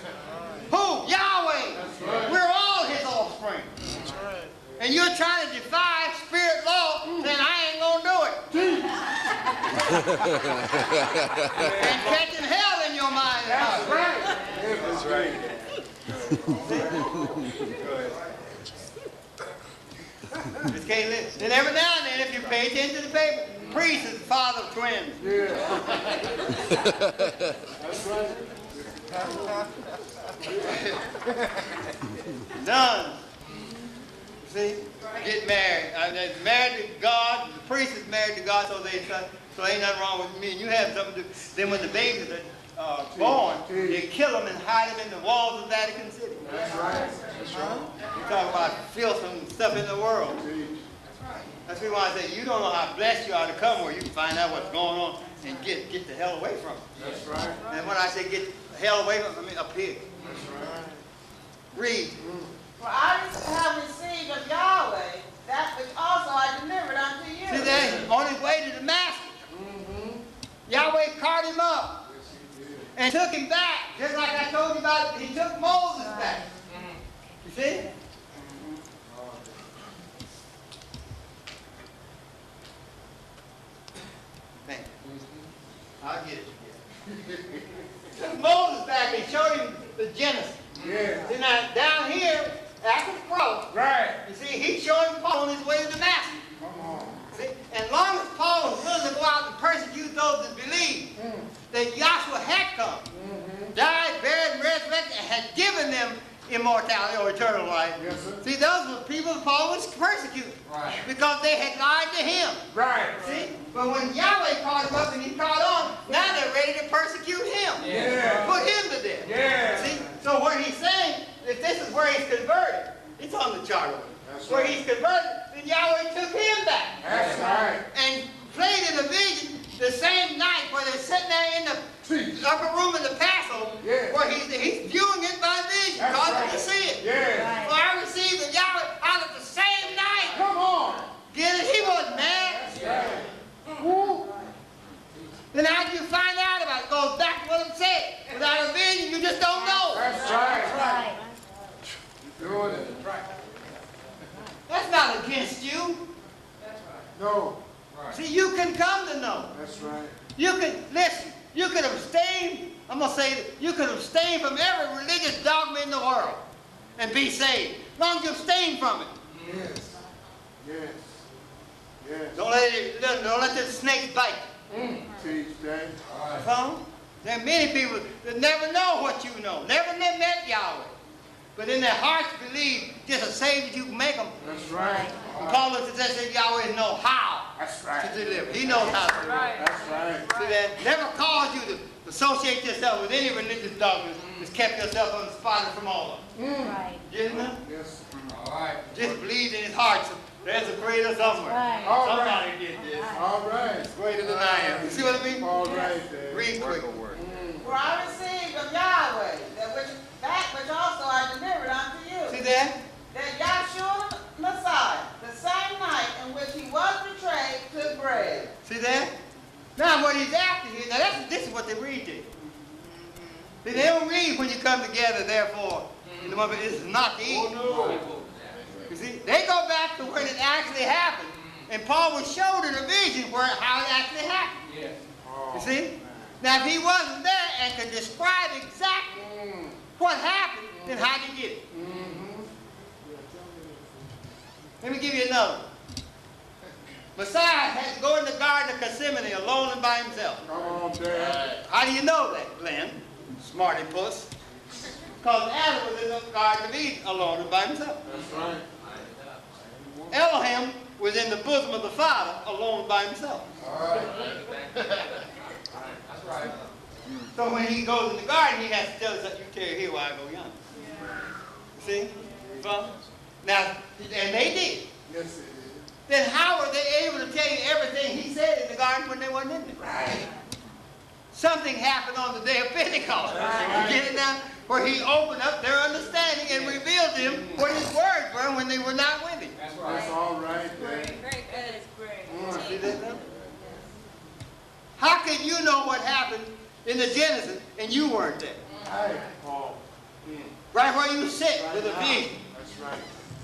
Who? Yahweh. That's right. We're all his offspring. That's right. And you're trying to defy spirit law, then I ain't gonna do it. And catching hell in your mind. That's right. That's right. Just can't live. Then every now and then, if you pay attention to the paper, priest is the father of twins. Yeah. That's right. Nuns. See? Get married. They're married to God. The priest is married to God, so ain't nothing wrong with me. And you have something to do. Then when the babies are born, they kill them and hide them in the walls of Vatican City. That's right. That's right. You talk about filth and stuff in the world. That's why I say you don't know how blessed you are to come where you can find out what's going on and get the hell away from it. That's right. And when I say get the hell away from it, I mean up here. That's right. Read. For I have received of Yahweh that which also I delivered unto you. See that? On his way to Damascus. Yahweh caught him up and took him back. Just like I told you about, he took Moses back. You see? Man, I'll get it. Took Moses back and showed him the Genesis. Yeah. See now, down here, after the cross, Right. you see, he's showing Paul on his way to Damascus. Come on. See, as long as Paul was willing to go out and persecute those that believe that Joshua had come, died, buried, and resurrected, and had given them immortality or eternal life. Yes, sir. See, those were people Paul was persecuting Right. because they had lied to him. Right. See, but when Yahweh caught him up and he caught on, now they're ready to persecute him. Yeah. Put him to death. Yeah. See, so what he's saying, if this is where he's converted, it's on the chart. That's Where right. he's converted, then Yahweh took him back. That's right. And played in a vision the same night where they're sitting there in the upper room of the Passover, Yeah. where he's viewing it by vision, That's causing right. to see it. Yeah. So I received the Yahweh out of the same night. Come on. Get it? He wasn't mad. That's right. Woo. Then how do you find out about it? It goes back to what it said. Without a vision, you just don't know. That's right. Doing it. That's not against you. No. See, you can come to know. That's right. You can, listen, you can abstain, I'm going to say that, you can abstain from every religious dogma in the world and be saved. As long as you abstain from it. Yes. Yes. Yes. Don't let the snake bite you. Teach that. Huh? There are many people that never know what you know, never met Yahweh. But in their hearts believe just a Savior you can make them. That's right. And Paul looks at that and says Yahweh knows how That's to right. deliver. He knows how to deliver. That's right. See that? Never caused you to associate yourself with any religious dogmas. Just kept yourself unspotted from all of them. Right. Didn't it? Yes. Just believed in his heart. So there's a creator somewhere. Right. All Somebody right. did this. All right. Greater than I am. You see what I mean? All right there. Read quick. For I received of Yahweh that which also I delivered unto you. See that? That Yahshua Messiah, the same night in which he was betrayed, took bread. See that? Now what he's after here, now this is what they read to you. See, they don't read when you come together, therefore, in the moment, this is not to eat. You see, they go back to when it actually happened. And Paul was showed in a vision how it actually happened. You see? Now if he wasn't there and could describe exactly what happened, then how did he get it? Let me give you another one. Messiah had to go in the Garden of Gethsemane alone and by himself. Come on, Dad. How do you know that, Glenn? Smarty puss. Because Adam was in the Garden of Eden alone and by himself. That's right. Elohim was in the bosom of the Father alone by himself. All right. That's right. So when he goes in the garden, he has to tell us that you tarry here while I go yonder. See? Well, now, and they did. Yes, it is. Then how were they able to tell you everything he said in the garden when they wasn't in there? Right. Something happened on the day of Pentecost. Right. You get it now? Where he opened up their understanding and revealed to them what his words were when they were not with him. That's all right, Dad. That is great. See that now? How can you know what happened in the Genesis and you weren't there? Hey, Paul. Right where you sit with a vision. That's right.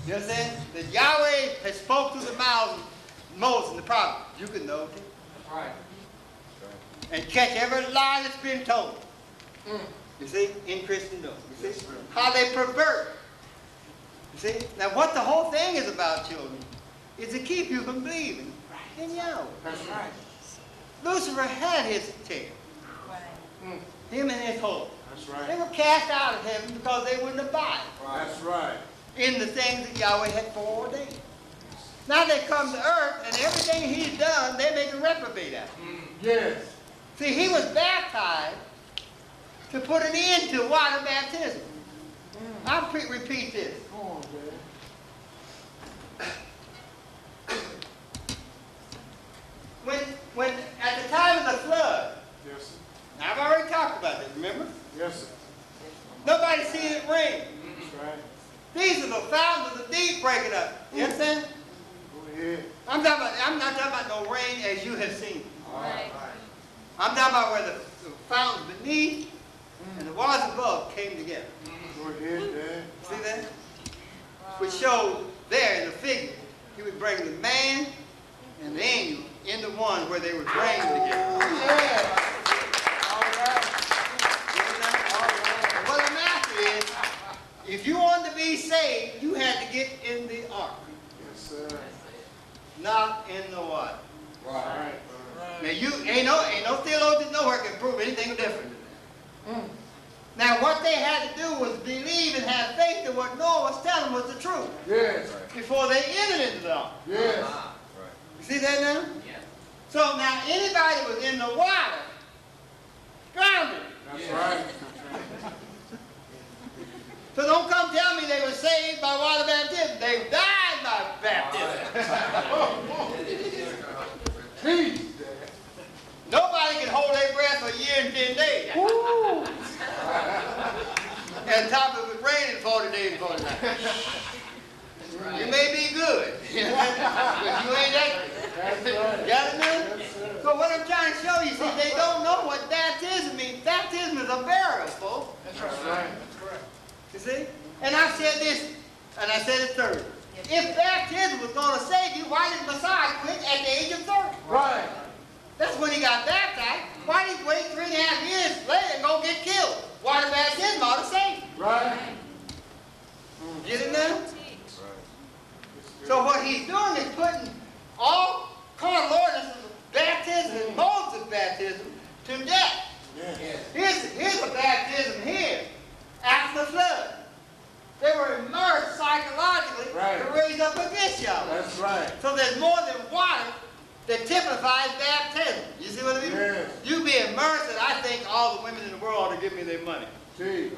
You understand? That Yahweh has spoke through the mouths of Moses and the prophet. You can know it. Right. And catch every lie that's been told. You see? In Christendom. You see? How they pervert. You see? Now what the whole thing is about, children, is to keep you from believing in Yahweh. That's right. Lucifer had his tail. Right. Him and his whore. That's They right. were cast out of heaven because they wouldn't abide That's right. in the things that Yahweh had foreordained. Now they come to earth, and everything he's done, they make a reprobate out of it. Yes. See, he was baptized to put an end to water baptism. I'll repeat this. Come on, Dad. When at the time of the flood, Yes, sir. now I've already talked about this, remember? Yes, sir. Nobody seen it rain. That's right. These are the fountains of the deep breaking up. You understand? Go ahead. I'm not talking about no rain as you have seen. All right. I'm talking about where the fountains beneath and the waters above came together. Go ahead, Dad. See that? Which showed there in the figure, he would bring the man and the angel into one where they would reign together. Yeah. All right. What I'm after is, if you wanted to be saved, you had to get in the ark, Yes, sir. not in the water. Right. Now you ain't no theologian nowhere can prove anything different than that. Now what they had to do was believe and have faith that what Noah was telling was the truth Yes. before they entered into the ark. Yes. You see that now? So now anybody that was in the water drowned. That's right. So don't come tell me they were saved by water baptism. They died by baptism. Peace, Dad. Nobody can hold their breath for a year and 10 days. And top of it raining 40 days and 40 nights. You may be good, but you ain't that good. That's right. Got it now? Yes, sir. So what I'm trying to show you, see, they don't know what baptism means. Baptism is a burial, folks. That's right. That's correct. You see? And I said this, and I said it third. If baptism was going to save you, why did Messiah quit at the age of 30? Right. That's when he got baptized. Why did he wait 3.5 years later and go get killed? Water baptism ought to save you. Right. Get it now? So what he's doing is putting all carnal ordinances of baptism and modes of baptism to death. Yes. Here's a baptism here after the flood. They were immersed psychologically to raise up against Yahweh. That's right. So there's more than water that typifies baptism. You see what I mean? Yes. You be immersed, and I think all the women in the world ought to give me their money. Peace.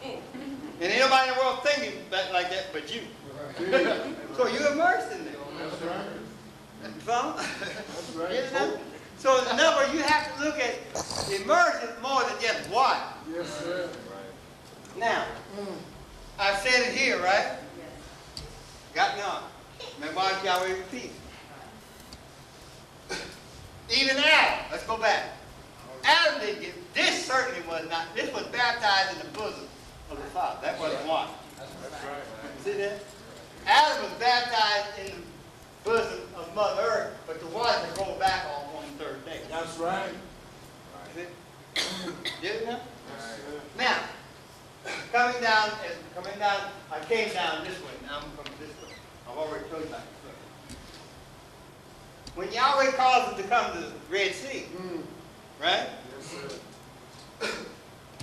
And ain't nobody in the world thinking like that but you. Peace. So you're immersed in there. That's right. So, That's right. get it now? So in other words, you have to look at immersion more than just water. Yes, sir. Now, I've said it here, right? Got me on. Now why don't Yahweh repeat? Even Adam, let's go back. Adam didn't get, this certainly was not, this was baptized in the bosom of the Father. That wasn't water. That's right. See that? Adam was baptized in the bosom of Mother Earth, but the water would roll back on the third day. That's right. See? Get it now? Yes, sir. Now, coming down, I came down this way. Now I'm coming this way. I've already told you about this. When Yahweh calls them to come to the Red Sea, right? Yes, sir.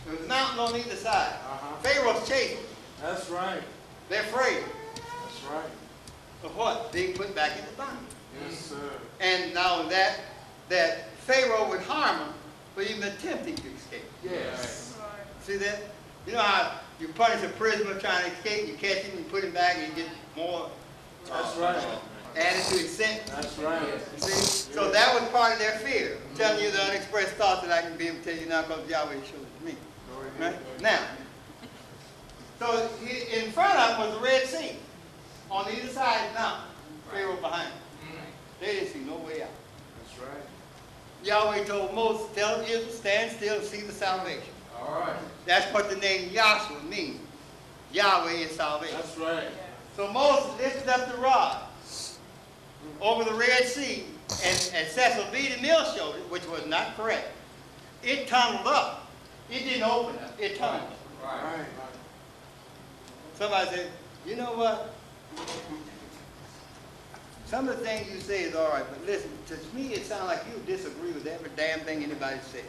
There was a mountain on either side. Uh-huh. Pharaoh's chasing. That's right. They're afraid That's right. of what? Being put back in the bondage. Yes, sir. And not only that, that Pharaoh would harm them for even attempting to escape. Yes. See that? You know how you punish a prisoner trying to escape, you catch him, you put him back, and you get more That's right. added to his sentence. That's right. You see? So that was part of their fear. I'm telling you the unexpressed thoughts that I can be able to tell you now because Yahweh showed it to me. Go Right? ahead. Now, so in front of them was the Red Sea. On either side of the mountain, Pharaoh behind them. They didn't see no way out. That's right. Yahweh told Moses, tell Israel, stand still and see the salvation. All right. That's what the name Yahshua means. Yahweh is salvation. That's right. So Moses lifted up the rod over the Red Sea, and Cecil B. DeMille showed it, which was not correct. It tunneled up. It didn't open up. It tunneled up. Right. Somebody said, you know what? Some of the things you say is all right, but listen, to me it sounds like you disagree with every damn thing anybody said.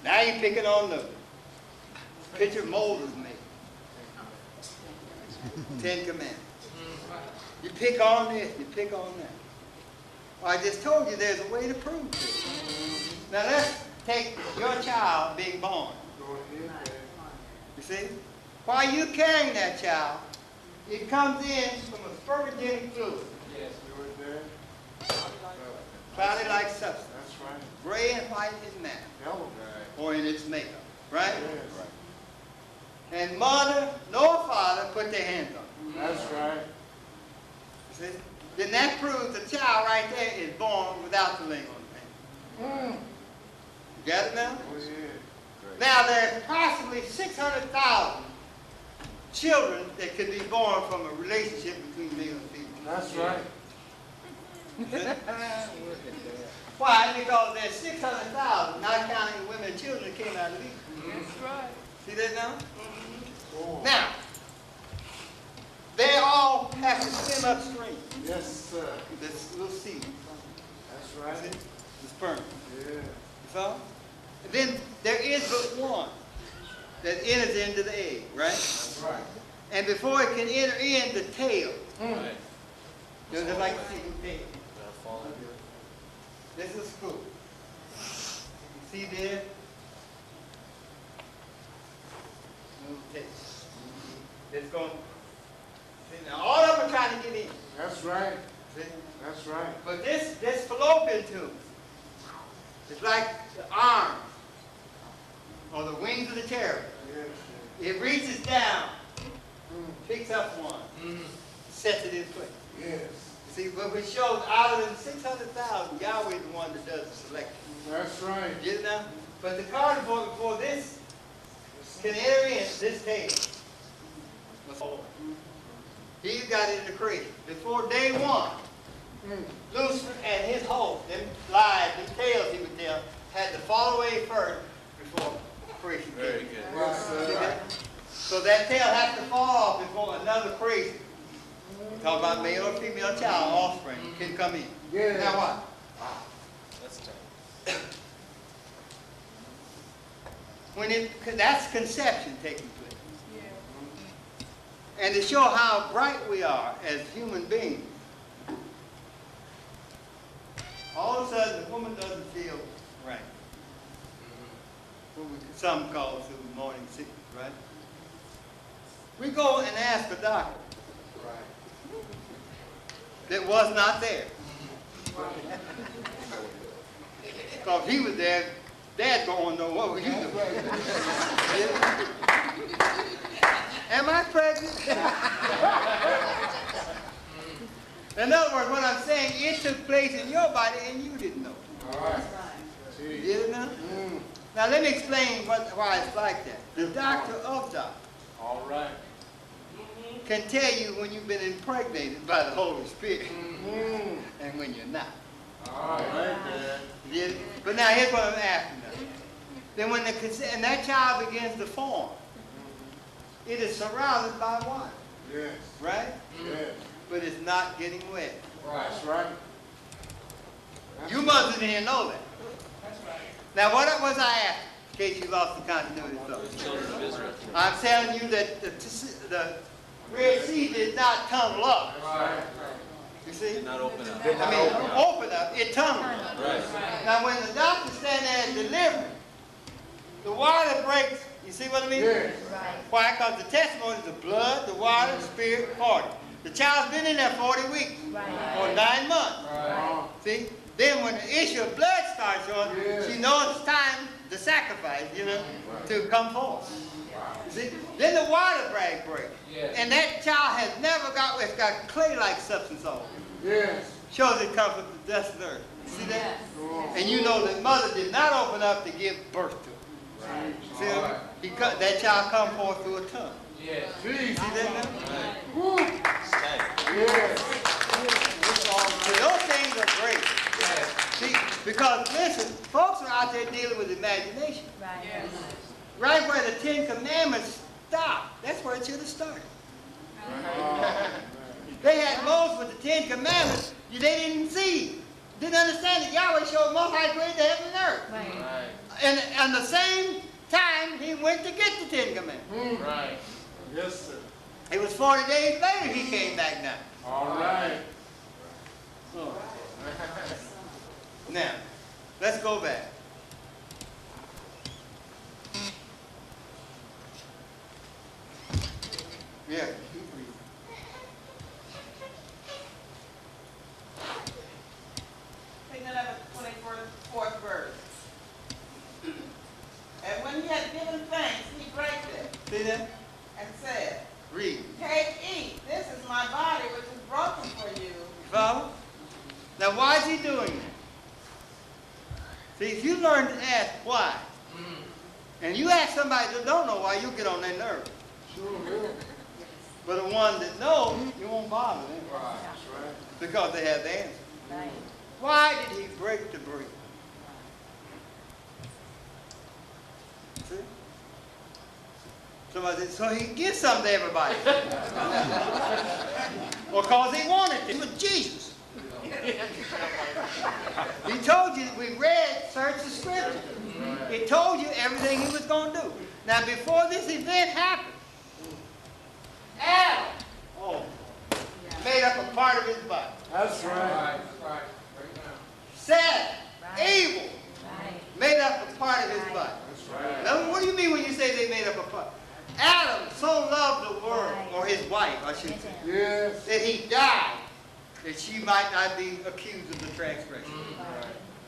Now you're picking on the picture Moses made. 10 Commandments. You pick on this, you pick on that. Well, I just told you there's a way to prove this. Now let's take your child being born. You see? While you're carrying that child, it comes in from a spermogenic fluid. Yes, Cloudy like substance. that's right. Gray and white in matter. Yellow. Or in its makeup. Right? Yes. And mother nor father put their hands on it. That's right. You see? Then that proves the child right there is born without the ring on the hand. You got it now? Oh, yeah. Now there's possibly 600,000 children that could be born from a relationship between male and female. That's right. Why? Because there's 600,000, not counting women and children that came out of Egypt. That's right. See that now? Oh. Now, they all have to swim upstream. Yes, sir. This little seed, That's see? right. The sperm. Yeah. You saw? And then there is but one that enters into the egg, right? That's right. And before it can enter in, the tail. Right. Just like the tail. Gotta fall in. This is school. See there? Little tail. It's going. See, now all of them are trying to get in. That's right. See? That's right. But this fallopian tube, it's like the arms or the wings of the cherub. Yes. It reaches down, picks up one, sets it in place. Yes. See, but it shows out of the 600,000, Yahweh is the one that does the selection. That's right. Get it now? But the carnivore, before this can enter in, this tail must fall. He got it in the cradle. Before day one, Lucifer and his host, them lies, them tails he would tell, had to fall away first before creation came. Very good. Yes, See sir. that? So that tail has to fall off before another creation. Talk about male or female child, offspring, can come in. Yeah. Now what? That's tough. That's conception taking place. And to show how bright we are as human beings, all of a sudden the woman doesn't feel right. What some call through morning sickness, right? We go and ask the doctor Right. that was not there. Because if he was there, Dad going to know what were you doing. Am I pregnant? In other words, what I'm saying, it took place in your body and you didn't know. All right. You See. get it now? Now let me explain why it's like that. The doctor of doctors All right. can tell you when you've been impregnated by the Holy Spirit and when you're not. All right, Dad. You get it? But now here's what I'm asking now. Then when and that child begins to form, it is surrounded by water, Yes. right? Yes. But it's not getting wet. That's right. You mothers in here know that. Now what was I asking? In case you lost the continuity of thought. The children of Israel. I'm telling you that the Red Sea did not tunnel up. Right. You see? Did not open up. I mean, open up, it tunneled up. Right. Now when the doctor stand there and deliver, the water breaks. You see what I mean? Yes. Why? Because the testimony is the blood, the water, the spirit, party. The child's been in there 40 weeks or 9 months. Right. See? Then when the issue of blood starts on, Yeah. she knows it's time to sacrifice, to come forth. You see? Then the water brag breaks. Yes. And that child has never it's got clay-like substance on it. Yes. Shows it comes from the dust of the earth. See that? Oh. And you know that mother did not open up to give birth to it. Right. See, that child come forth through a tongue. Yes. Jesus. See that now? Woo. Static. Yes. So those things are great. See, because listen, folks are out there dealing with imagination. Right. Right where the Ten Commandments stop. That's where it should have started. They had Moses with the Ten Commandments. They didn't see. Didn't understand that Yahweh showed Most High created the heaven and earth. Right. And at the same time, he went to get the Ten Commandments. Right. Yes, sir. It was 40 days later he came back now. All right. Now, let's go back. Yeah, keep reading. Taking it up at the 24th verse. And when he had given thanks, he brake it See that? and said, Read. Take, eat, this is my body which is broken for you. Follow? Now, why is he doing that? See, if you learn to ask why, and you ask somebody that don't know why, you'll get on their nerves. Sure will. But the ones that know, you won't bother them Right. That's right. because they have the answer. Right. Why did he break the bread? See? Somebody said, so he can give something to everybody. Or because he wanted to. It was Jesus. He told you, we read, search the Scripture. He told you everything he was going to do. Now, before this event happened, Adam, made up a part of his body. That's right. Right. Seth, Right. Abel, Right. made up a part of his body. That's right. Now, what do you mean when you say they made up a part? Adam so loved the world, Right. or his wife, I should say, Yes. that he died, that she might not be accused of the transgression.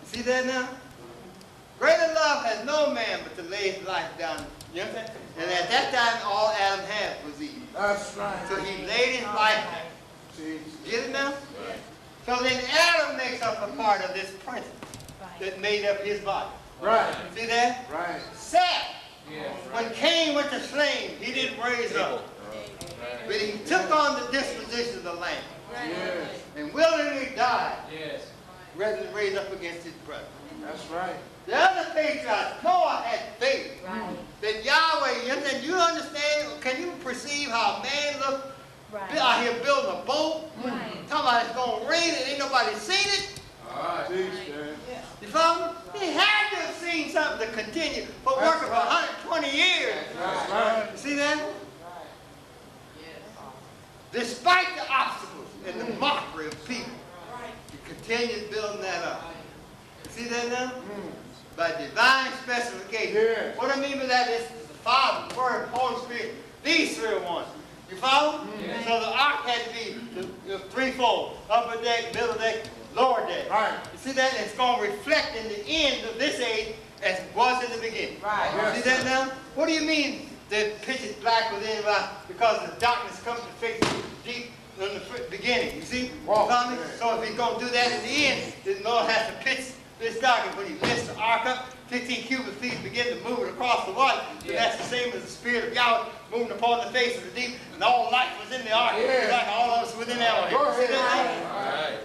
See that now? Greater love has no man but to lay his life down. You understand? And at that time, all Adam had was Eve. That's right. So he laid his life down. Jesus. Get it now? So then Adam makes up a part of this principle that made up his body. Right. See that? Right. Seth, Yes. when Cain went to slay him, he didn't raise up. But he took on the disposition of the lamb Yes. and willingly died Yes. rather than raise up against his brother. That's right. The other patriarchs, Noah had faith Right. that Yahweh, you understand, can you perceive how a man looked out here building a boat? Right. Talking about it's going to rain and ain't nobody seen it? All right. Teach, Dad. You follow me? He had to have seen something to continue for working for 120 years. That's right. You see that? Despite the obstacles and the mockery of people, he continued building that up. You see that now? By divine specification. Yes. What I mean by that is the Father, the Word, Holy Spirit. These three are one. You follow? Yes. So the ark had to be the threefold: upper deck, middle deck, lower deck. Right. You see that? It's going to reflect in the end of this age as it was in the beginning. Right. Yes. See that now? What do you mean the pitch is black within because the darkness comes to face deep in the beginning? You see? Wow. You follow me? So if he's going to do that in the end, the Lord has to pitch this darkness. When he lifts the ark up, 15 cubic feet, begin to move it across the water. And that's the same as the Spirit of Yahweh moving upon the face of the deep. And all life was in the ark. Yeah. It's like all of us within that Go one. See ahead. that? All right.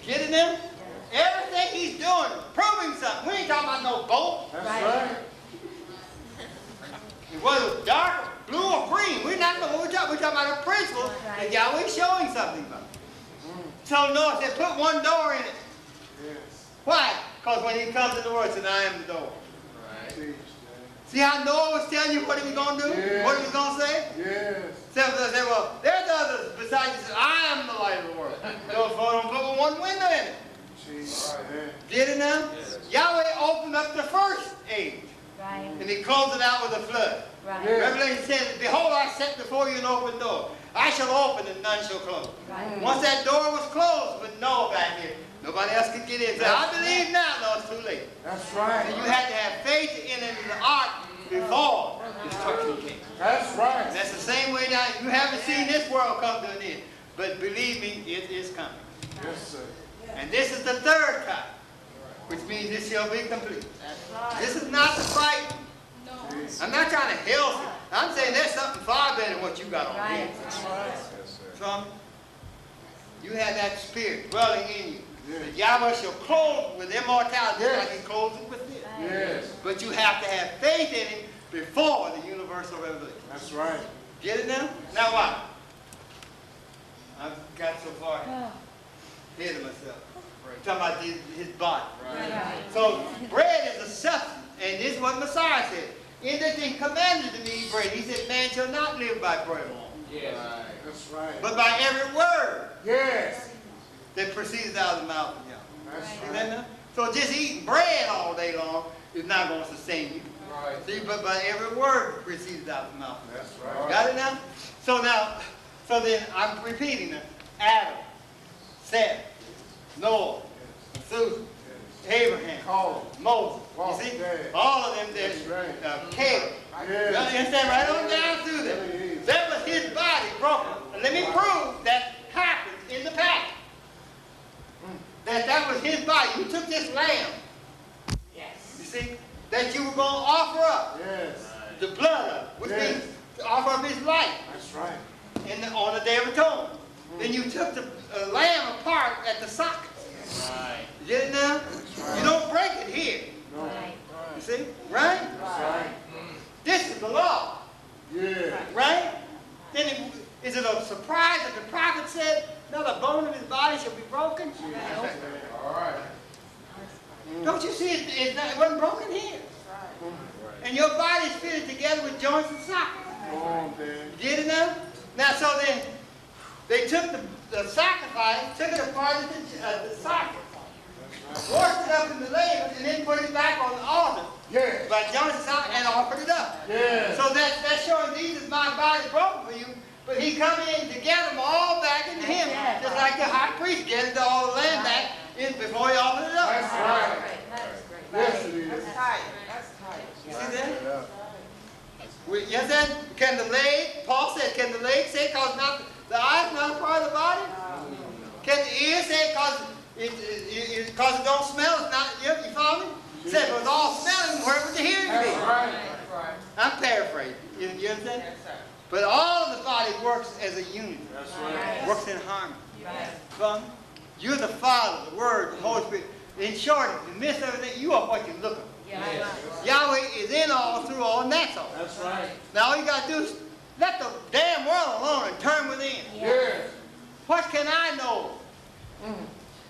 Get it now? Everything he's doing, proving something. We ain't talking about no boat. That's right. Whether it was dark, blue, or green, we're not what we're talking about a principle that Yahweh's showing something about. So Noah said, put one door in it. Yes. Why? Because when he comes in the world, he said, I am the door. Right. Teach, See how Noah was telling you what he was going to do? Yeah. What he was going to say? Dad. Yes. Some of us say, well, there's others besides you. Said, I am the light of the world. Don't put one window in it. Teach, Dad. Get it now? Yes. Yahweh opened up the first age, Right. and he closed it out with a flood. Right. Yeah. Revelation says, behold, I set before you an open door. I shall open and none shall close. Right. Once that door was closed with Noah back here, nobody else could get in. Say, I believe now. No, it's too late. That's So right. you had to have faith to enter into the ark before destruction came. That's right. And that's the same way now. You haven't seen this world come to an end. But believe me, it is coming. Yes, sir. And this is the third time, which means it shall be complete. This is not the fight. I'm not trying to help you. I'm saying there's something far better than what you got on here. Right. That's right. Yes, sir. From you have that spirit dwelling in you. Yes. That Yahweh shall clothe with immortality Yes. like he clothes it with this. Yes. But you have to have faith in it before the universal revelation. That's right. Get it now? Now what? I've got so far ahead of myself. I'm talking about his body. Right. So bread is a substance, and this is what Messiah said. In that he commanded to eat bread. He said, man shall not live by bread alone, Yes. Right. That's right. but by every word Yes. that proceeds out of the mouth of Yahweh. That's See right. that now? So just eating bread all day long is not going to sustain you. Right. See, but by every word that proceeds out of the mouth. That's right. Got it now? So then I'm repeating it. Adam, Seth, Noah, Susan, Abraham, Call. Moses. Walk, You see? yeah. All of them That's there. right. Caleb. You Yes. understand? Right on down through there. Yes. That was his body broken. And let me prove that happened in the past. That was his body. You took this lamb. You see? That you were going to offer up Yes. the blood of, which Yes. means to offer up his life That's right. on the Day of Atonement. Then you took the lamb apart at the socket. Right. You get it now? You don't break it here. No. You see? Right? That's right. This is the law. Yeah. Right? Then is it a surprise that the prophet said, not a bone of his body shall be broken? All right. Don't you see it wasn't broken here? And your body's fitted together with joints and sockets. Come on, Dan. You get it now? Now, so then, they took the sacrifice, took it apart at the socket, washed it up in the layers, and then put it back on the altar Yes. by joints and sockets and offered it up. Yes. So that's showing Jesus, my body broken for you, but he come in to get them all back into him, just like the high priest gathered all the lamb back in before he offered it up. That's right. Yes, it is. That's tight. That's tight. You see that? Yeah. Yes, then, can the leg, Paul said, can the leg say because the eye is not a part of the body? Can the ear say because it don't smell, it's not, you follow me? He said, if it was all smelling, where would the hearing be? That's right. That's right. I'm paraphrasing. You understand? Yes, sir. But all of the body works as a unit. That's right. Works in harmony. Follow me? You're the Father, the Word, the Holy Spirit. In short, in the midst of everything, you are what you look at. Yahweh is in all, through all, and that's all. That's right. Now all you got to do is let the damn world alone and turn within. Yes. What can I know?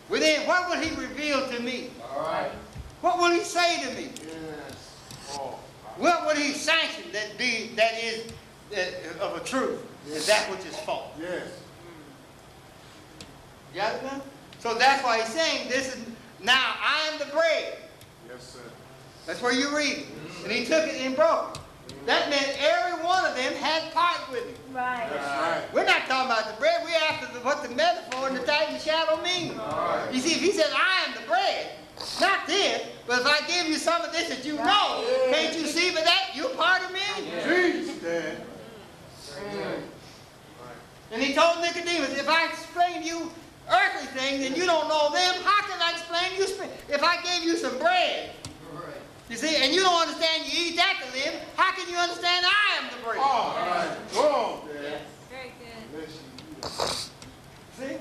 Within, what will he reveal to me? All right. What will he say to me? Yes. Oh. What will he sanction that is of a truth and that which is false? Yes. You got it now? So that's why he's saying this is, now I am the bread. Yes, sir. That's where you read it. And he took it and broke it. That meant every one of them had part with him. Right. That's right. We're not talking about the bread. We're after what the metaphor and the type and shadow mean. You see, if he said, I am the bread, not this, but if I give you some of this that you know, can't you see but that you're part of me? Jesus, Dan. And he told Nicodemus, if I explain to you earthly things and you don't know them, how can I explain you? If I gave you some bread, you see, and you don't understand, you eat that to live, how can you understand I am the bread? All right. Go on, Dan. Very good. Bless you. See?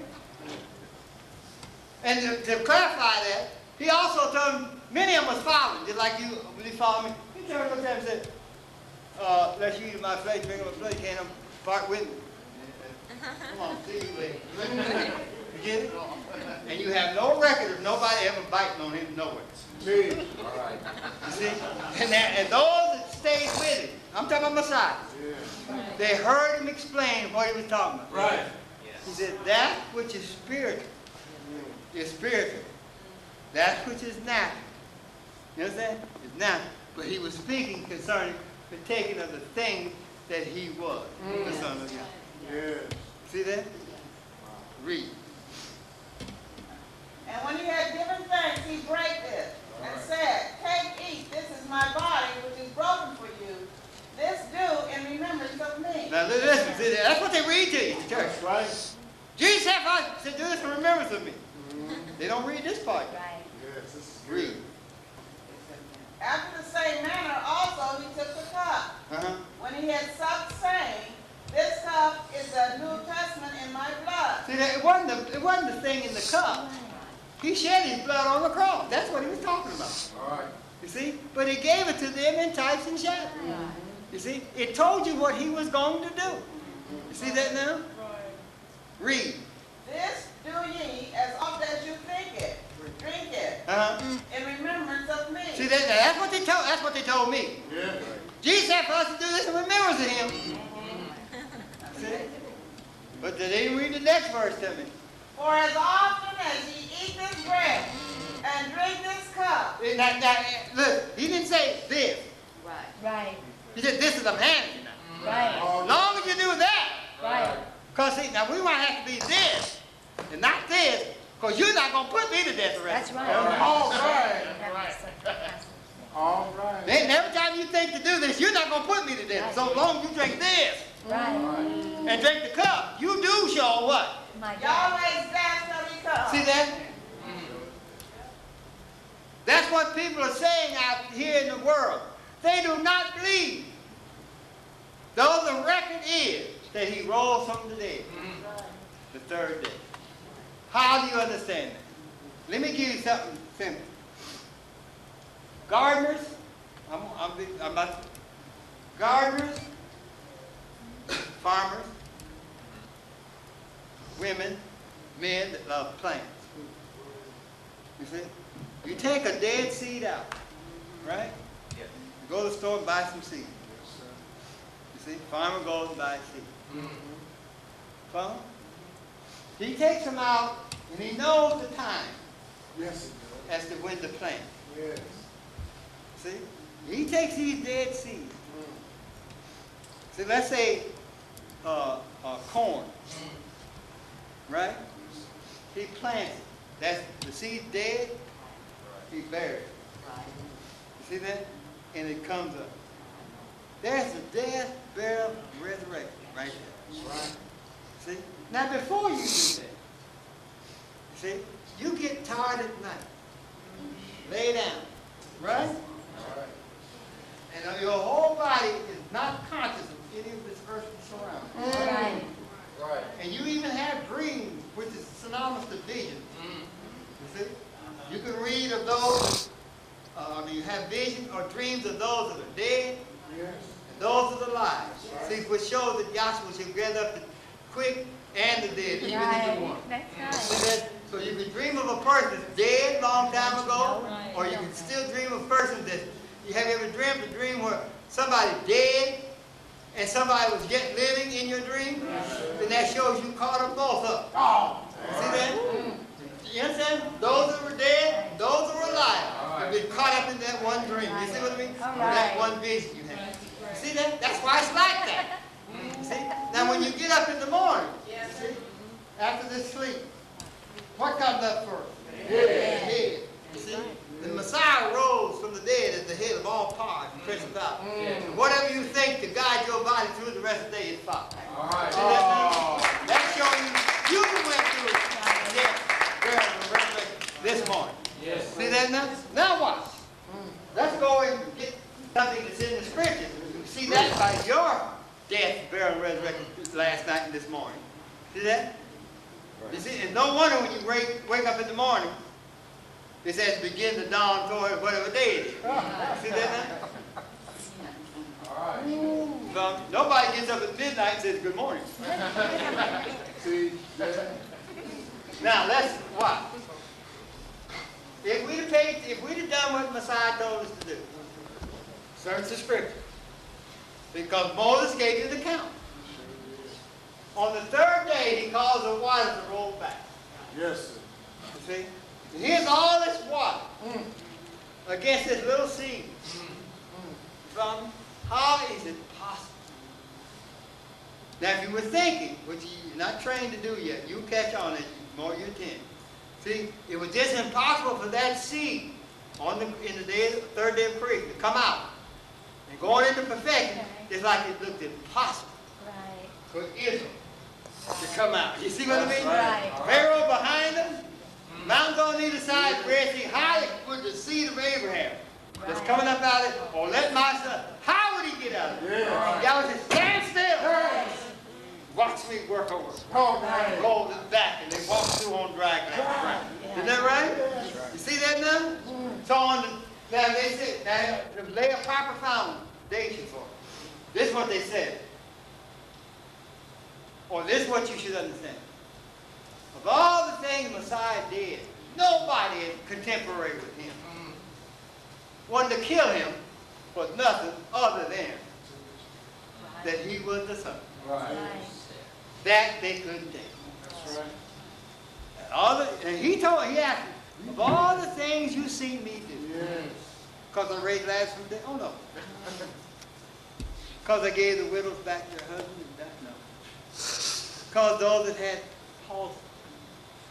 And to clarify that, he also told them, many of them was following, just like you, when you follow me. He turned to them and said, let's use my flesh, drink of my flesh, can't part with me. Come on, see you later. You get it? And you have no record of nobody ever biting on him nowhere. Me. All right. You see? And those that stayed with him, I'm talking about Messiah, Yeah. they heard him explain what he was talking about. Right. He said, that which is spiritual is spiritual. That which is natural, you understand? Is natural. But he was speaking concerning the taking of the thing that he was, the Son of God. Yes. See that? Read. And when he had given thanks, he brake it and said, take, eat, this is my body, which is broken for you. This do in remembrance of me. Now listen, see, that's what they read to you, the church. That's right. Jesus said, do this in remembrance of me. They don't read this part. Right. Yes, this is good. Read. After the same manner also he took the cup, when he had supped, saying, "This cup is the New Testament in my blood." See, that it wasn't the thing in the cup. He shed his blood on the cross. That's what he was talking about. All right. You see? But he gave it to them in types and shadows. You see? It told you what he was going to do. You see that now? Read. "This do ye as oft as you think it, drink it, in remembrance of me." See that? That's what they told me. Yeah. Jesus said for us to do this in remembrance of him. See? But they didn't read the next verse to me. "For as often as ye eat this bread and drink this cup." Now, look, he didn't say this. Right. He said this is a mandate now. Right. As long as you do that. Right. Because see, now we might have to be this and not this, because you're not going to put me to death already. That's right. All right. That's All right. And every time you think to do this, you're not going to put me to death. So long as you drink this right. and drink the cup, you do show what? My Y'all God. raise that till he comes. See that? That's what people are saying out here in the world. They do not believe. Though the record is that he rose from the dead the third day. How do you understand that? Let me give you something simple. Gardeners, I'm about to, gardeners, farmers, women, men that love plants. You see? You take a dead seed out, right? You go to the store and buy some seed. You see? Farmer goes and buys seed. Farmer? He takes them out and he knows the time Yes, it as to when to plant. does. Yes. See? He takes these dead seeds. See, let's say corn, right? He plants it. That's the seed dead. He buries it. You see that? And it comes up. There's the death, burial, resurrection right there. Right. See? Now before you do that, see, you get tired at night. Lay down, right? All right. And your whole body is not conscious of any of its earthly surroundings. Right. Right. And you even have dreams, which is synonymous to vision. You see? You can read of those, you have visions or dreams of those that are dead Yes. and those that are alive. See, which shows that Yahshua shall gather up the quick and the dead, even into one. That's right. See that? So you can dream of a person that's dead long time ago, or you can still dream of a person that you have ever dreamt a dream where somebody dead and somebody was yet living in your dream. Then that shows you caught them both up. See that? You understand? Those that were dead, those that were alive, have been caught up in that one dream. You see what I mean? That one vision you had. You see that? That's why it's like that. See? Now when you get up in the morning, see, after this sleep, what comes up first? The head. You see? The Messiah rose from the dead as the head of all powers and principalities. And whatever you think to guide your body through the rest of the day is fine. All right. See that now? That's showing you went through death, burial, and resurrection this morning. Yes. See that now? Now watch. Let's go and get something that's in the scriptures. You see that by your death, burial, and resurrection last night and this morning. See that? You see, and no wonder when you wake up in the morning, it says begin to dawn toward whatever day it is. See that now? All right. So nobody gets up at midnight and says good morning. See that? Now let's watch. If we'd have done what Messiah told us to do, search the scripture. Because Moses gave you the count. On the third day, he caused the waters to roll back. Yes, sir. You see? And here's all this water against this little seed. From how is it possible? Now, if you were thinking, which you're not trained to do yet, you catch on it the more you attend. See, it was just impossible for that seed in the day, the third day of creation to come out and going into perfection. It's like it looked impossible for Israel to come out. You see what I mean? Right. Pharaoh behind them, mountains on either side, Red Sea, how would the seed of Abraham that's coming up out of it, or let my son. How would he get out of it? Yeah. Y'all just stand still. Watch me work over. Gold is back, and they walk through on dry ground. Isn't that right? You see that now? So on the, now they said, now to lay a proper foundation for it. This is what they said. Or this is what you should understand. Of all the things Messiah did, nobody is contemporary with him. Wanted to kill him was nothing other than that he was the Son. Right. That they couldn't take. That's right. And he asked me, of all the things you see me do, Yes. because I raised Lazarus from the dead, oh no. Because I gave the widows back their husband and died, no. Because those that had palsy,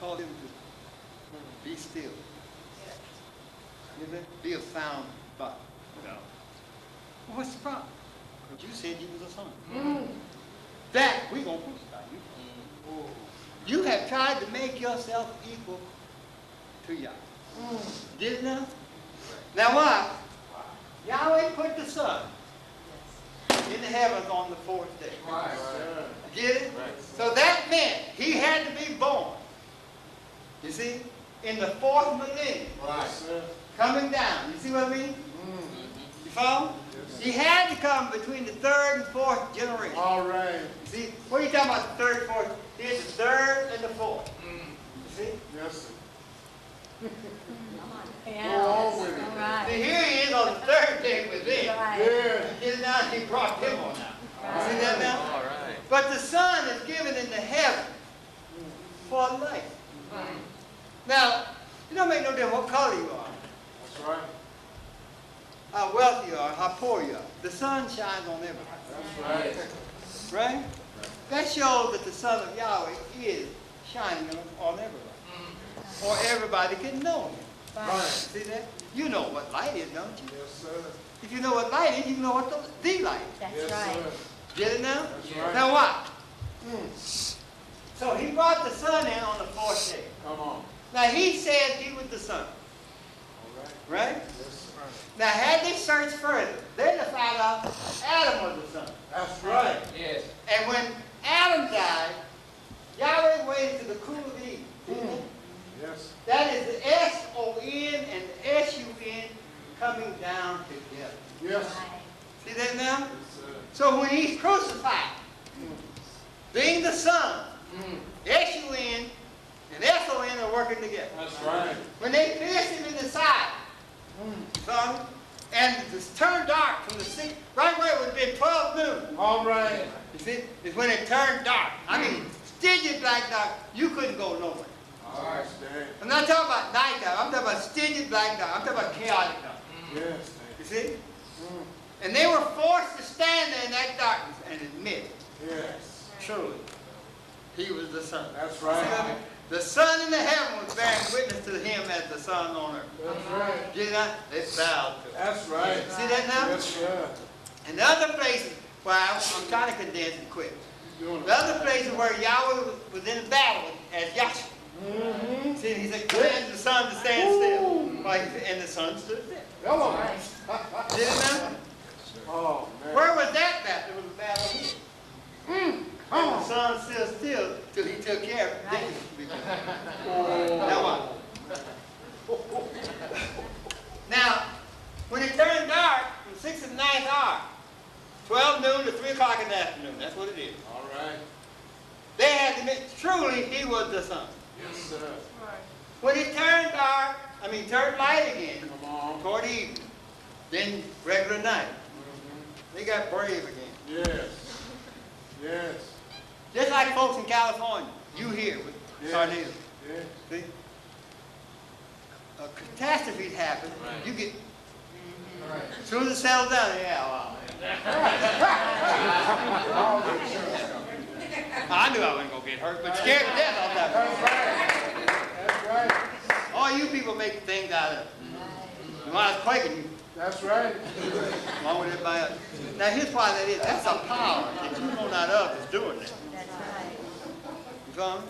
called him to be still. Be a sound body. No. Well, what's the problem? Because you said you was a son. That we gonna crucify you. You have tried to make yourself equal to Yahweh. Did it now? Now why? Yahweh put the Son in the heavens on the fourth day. Right. Get it? So that meant he had to be born. You see? In the fourth millennium. Right. Coming down. You see what I mean? You follow? He had to come between the third and fourth generation. All right. You see? What are you talking about the third, fourth? Here's the third and the fourth. You see? Yes, sir. Yeah. Go on with it. All right. See, here he is on the third day with them. Right. Yeah. Get it now, he brought him on now. See that now? All right. But the Son is given in the heaven for life. Now, it don't make no difference what color you are, That's right. how wealthy you are, how poor you are. The sun shines on everybody. That's right. Right? That shows that the Son of Yahweh is shining on everybody. Or everybody can know him. Right. See that? You know what light is, don't you? Yes, sir. If you know what light is, you know what the light is. That's Yes, right. sir. Get it now? That's right. Now what? So he brought the Son in on the fourth day. Come on. Now he said he was the Son. All right. Right? Yes, sir. Now had they searched further, they'd have found out Adam was the Son. That's right. Yes. And when Adam died, Yahweh waited to the cool of the evening. Yes. That is the S-O-N and the S-U-N coming down together. Yes. Right. See that now? Yes, sir. So when he's crucified, being the Son, S-U-N and S-O-N are working together. That's right. When they pierced him in the side, son, and it turned dark from the sea, right where it would have been 12 noon. All right. You see, it's when it turned dark. I mean, stingy black dark, you couldn't go nowhere. All right, Stan. I'm not talking about nighttime. I'm talking about stingy black dark. I'm talking about chaotic dark. Yes, You Stan. see? And they were forced to stand there in that darkness and admit, Yes. truly, he was the Son. That's See what I right. mean? The Son in the heaven was bearing witness to him as the Son on earth. That's right. Did not? They bowed to him. That's right. See that now? Yes, sir. And the other places, well, I'm trying to condense it quick. You're doing it. The other places where Yahweh was in battle as Yahshua. See, he said, command the sun to stand still. And the sun stood still. Hello. Did it now? Oh, man. Where was that battle? There was a battle here. And the sun stood still till he took care of it. Now what? Now, when it turned dark from 6th to the 9th hour, 12 noon to 3 o'clock in the afternoon, that's what it is. All right. They had to admit, truly, he was the Son. Yes, sir. When it turned dark, turned light again, Come on. toward evening, then regular night, they got brave again. Yes. Yes. Just like folks in California, you here with Yes. tornadoes. Yes. See? A catastrophe happens, you get, as soon as it settles down, yeah, wow. I knew I wasn't going to get hurt, but scared to death all that. That's right. That's right. All you people make things out of it. When I was quaking, That's right. along with everybody else. Now here's why that is. That's a power that you know not of is doing that. That's right. You follow me?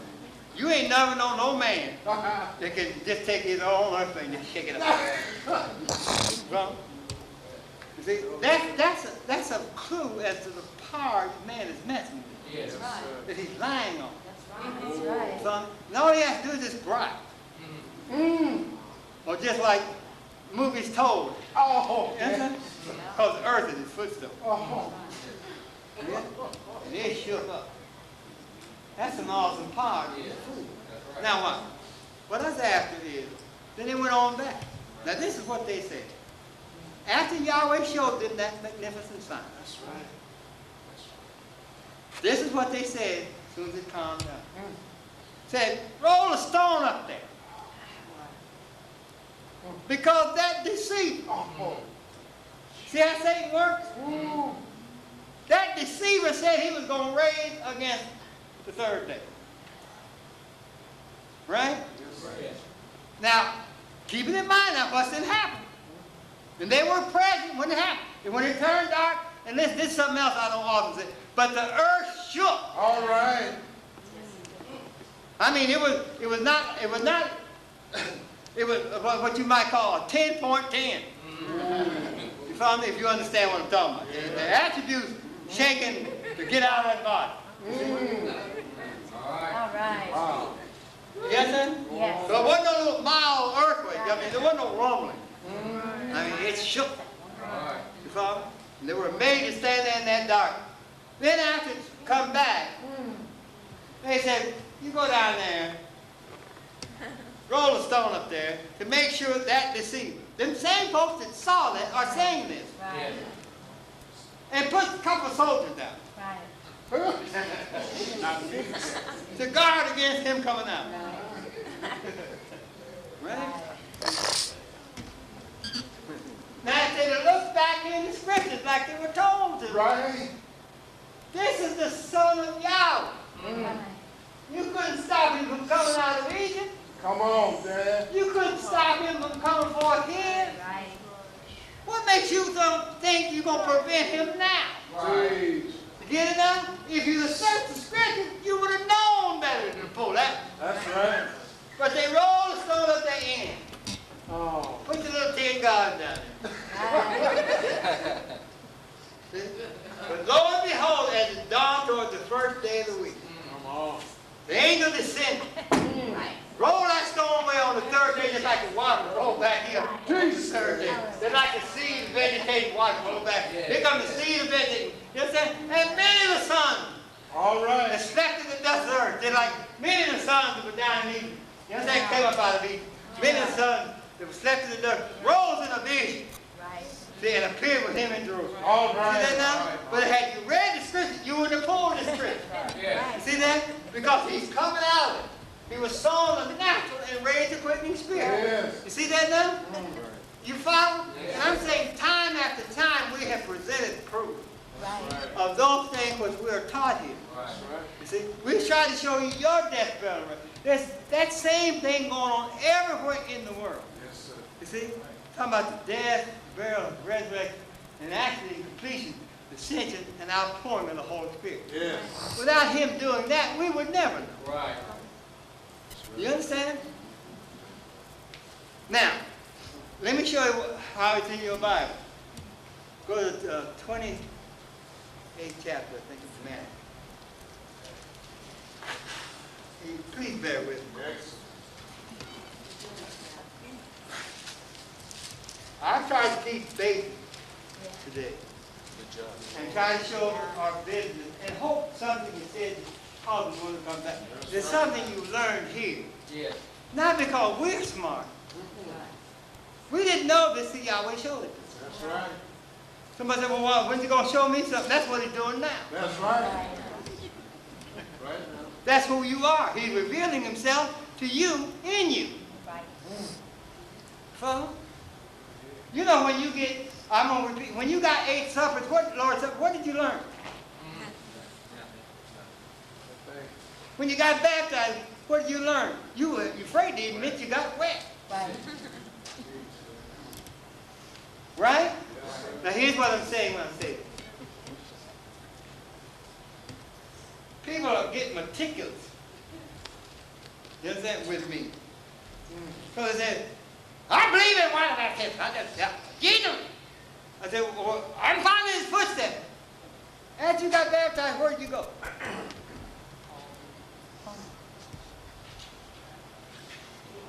You ain't never known no man that can just take his own earth and just shake it up. Well, you see, that's a clue as to the power man is messing with. Yes. That's right. That he's lying on. That's right. Son, and all he has to do is just bribe. Or just like movies told. Oh, Because the earth is his footstool. oh. Yeah? And it shook up. That's an awesome power. Yes. That's right. Now what? What else after is, then they went on back. Now this is what they said. After Yahweh showed them that magnificent sign, That's right. this is what they said as soon as it calmed down. Said, roll a stone up there. Because that deceit, Oh, see how Satan works? ooh. That deceiver said he was going to raise against the third day. Right? Yes. Now, keep it in mind now what's going to happen. And they were present when it happened. And when it turned dark, and this is something else I don't often say, but the earth shook. All right. I mean, it was what you might call a 10.10. You follow me? If you understand what I'm talking about. The attributes shaking to get out of that body. All right. All right. Wow. Yes, sir? Yes. So it wasn't no little mild earthquake. I mean, there wasn't no rumbling. I mean, it shook. All right. You follow me? And they were made to stand there in that dark. Then after it come back, they said, you go down there, roll a stone up there to make sure that deceiver. Them same folks that saw that are saying this. Right. Yes. And put a couple of soldiers down Right. Not me. to guard against him coming out. Right. Right? Now if they look back in the scriptures like they were told to. Right. This is the Son of Yahweh. Right. You couldn't stop him from coming out of Egypt. Come on, Dad. You couldn't stop him from coming forth here. Right. What makes you think you're going to prevent him now? Jeez. You get it now? If you searched the scriptures, you would have known better than to pull that. That's right. But they rolled the stone up their end. Oh. Put your little tin garden down there. See? But lo and behold, as it dawned toward the first day of the week, Come on. the angel descended. Right. Roll that stone away on the third day just like the water roll back here. Jesus. The third day. Just like the seed vegetating water roll back. Here comes the seed of vegetating. You understand? And many of the sons All that right. slept in the dust of the earth. They're like many of the sons that were down in Egypt. You understand? Came up out of Egypt. Many of the sons that were slept in the dust rose in a vision. Right. See, and appeared with him in Jerusalem. All See right. that now? But had you read the scripture, you would have pulled the scripture. Yes. See that? Because he's coming out of it. He was sown of the natural and raised a quickening spirit. Yes. You see that now? You follow? Yes. And I'm saying time after time we have presented proof Right. of those things which we are taught here. Right. You see? We try to show you your death, burial, and resurrection. There's that same thing going on everywhere in the world. Yes, sir. You see? Talking about the death, burial, resurrection, and actually completion, ascension, and outpouring of the Holy Spirit. Yes. Without him doing that, we would never know. Right. You understand? Now, let me show you how it's in your Bible. Go to 28th chapter, I think it's Matthew. Please bear with me. Yes. I'm trying to keep faith today Good job. and try to show our business and hope something is said causes one to come back. There's something you learned here. Yes. Not because we're smart. We didn't know this till Yahweh showed it. That's right. Somebody said, well, when's he going to show me something? That's what he's doing now. That's right. Right now. That's who you are. He's revealing himself to you, in you. Right. Follow? You know when you get, I'm going to repeat, when you got 8 suppers, what did you learn? When you got baptized, what did you learn? You were afraid to admit you got wet. Right. Right? Now here's what I'm saying when I say this. People are getting meticulous You understand? With me. So they said, I believe in water baptism. I just, yeah, Jesus. I said, well, I'm following his footsteps. After you got baptized, where'd you go?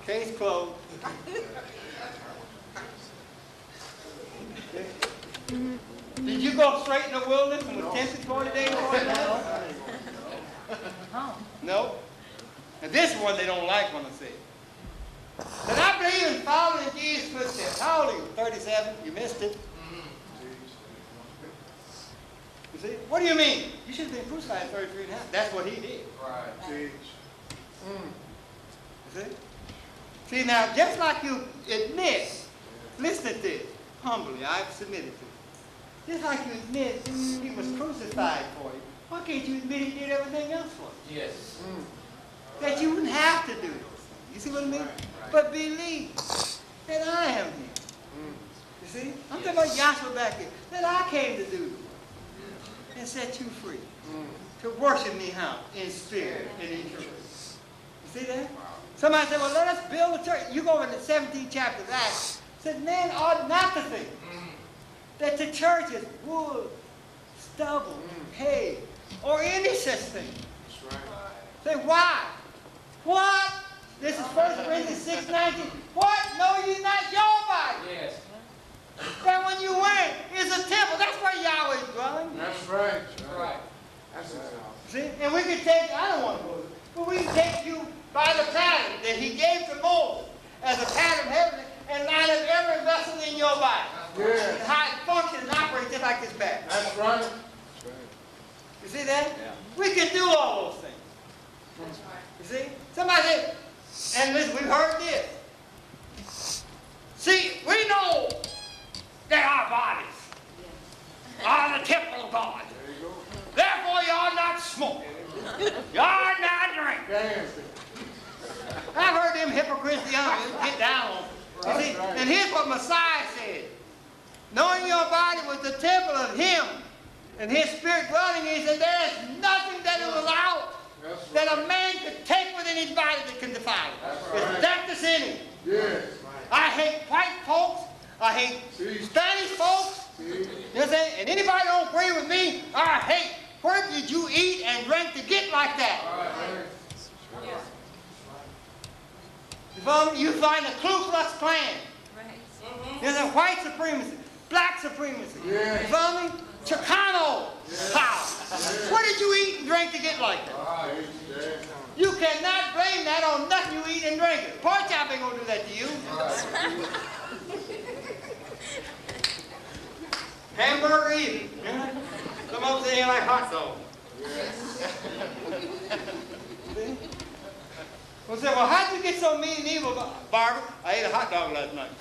Case closed. Did you go straight in the wilderness and was tempted 40 days? No. And this one they don't like when I say it. But I believe in following Jesus' footsteps. How old are you? 37? You missed it. You see? What do you mean? You should have been crucified at 33 and a half. That's what he did. Right. You see? See, now, just like you admit, listen to this, humbly, I've submitted to it. Just like you admit he was crucified for you, why can't you admit he did everything else for you? Yes. That you wouldn't have to do those things. You see what I mean? But believe that I am him. You see? I'm talking about Yahshua back here. That I came to do and set you free. To worship me how? In spirit and in truth. You see that? Somebody said, well, let us build a church. You go in the 17th chapter of Acts. Said, man ought not to think that the church is wood, stubble, hay, or any such thing. That's right. Say, why? What? This is 1 Corinthians 6:19. What? Know ye not your body? Yes. That when you went is a temple. That's where Yahweh is dwelling. That's right. Right. That's his house. See? And we can take, I don't want to go there, but we can take you by the pattern that he gave to Moses as a pattern of heaven and line up every vessel in your body. Yes. And how it functions and operates just like this back. That's right. You see that? Yeah. We can do all those things. You see? Somebody said, and listen, we've heard this. See, we know that our bodies are the temple of God. There you go. Therefore, you are not smoke. You are not drink. Dance. I've heard them hypocrites get down on it. You see? Right. And here's what Messiah said. Knowing your body was the temple of him and his spirit dwelling in, he said, there is nothing that is allowed That's that right. a man could take within his body that can defile it. That's It's right. that that's in him. Yes. I hate white folks. I hate See. Spanish folks. See? You know what I'm saying? And anybody don't agree with me, I hate. Where did you eat and drink to get like that? Right. You follow me? You find the Ku Klux Klan. There's a white supremacy, black supremacy. Yeah. You follow me? Chicano power. What did you eat and drink to get like that? Right. You cannot blame that on nothing you eat and drink. Pork chop ain't gonna do that to you. Hamburger eating. Some of them say they like hot dog. See? Well, say, well, how'd you get so mean and evil, Barbara? I ate a hot dog last night.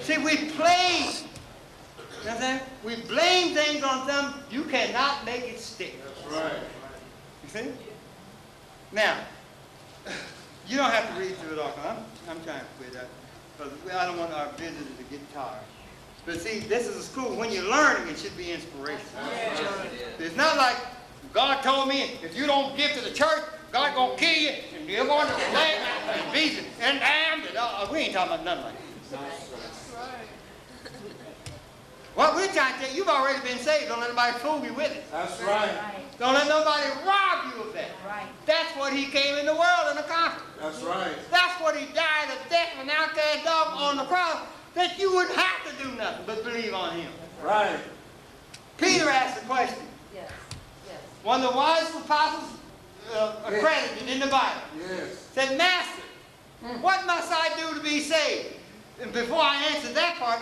See, we play. You know what I'm saying? We blame things on something. You cannot make it stick. That's right. You see? Now, you don't have to read through it all. I'm trying to quit that. Because I don't want our visitors to get tired. But see, this is a school. When you're learning, it should be inspirational. It's not like God told me, if you don't give to the church, God's going to kill you, and you're going to the lake and be and damned. We ain't talking about nothing like that. What we're trying to tell you, you've already been saved. Don't let anybody fool you with it. That's right. Don't let nobody rob you of that. Right. That's what he came in the world and accomplished. That's right. That's what he died a death of an outcast dog on the cross, that you wouldn't have to do nothing but believe on him. Right. Peter asked the question. Yes. Yes. One of the wisest apostles accredited in the Bible Yes. said, Master, what must I do to be saved? And before I answered that part,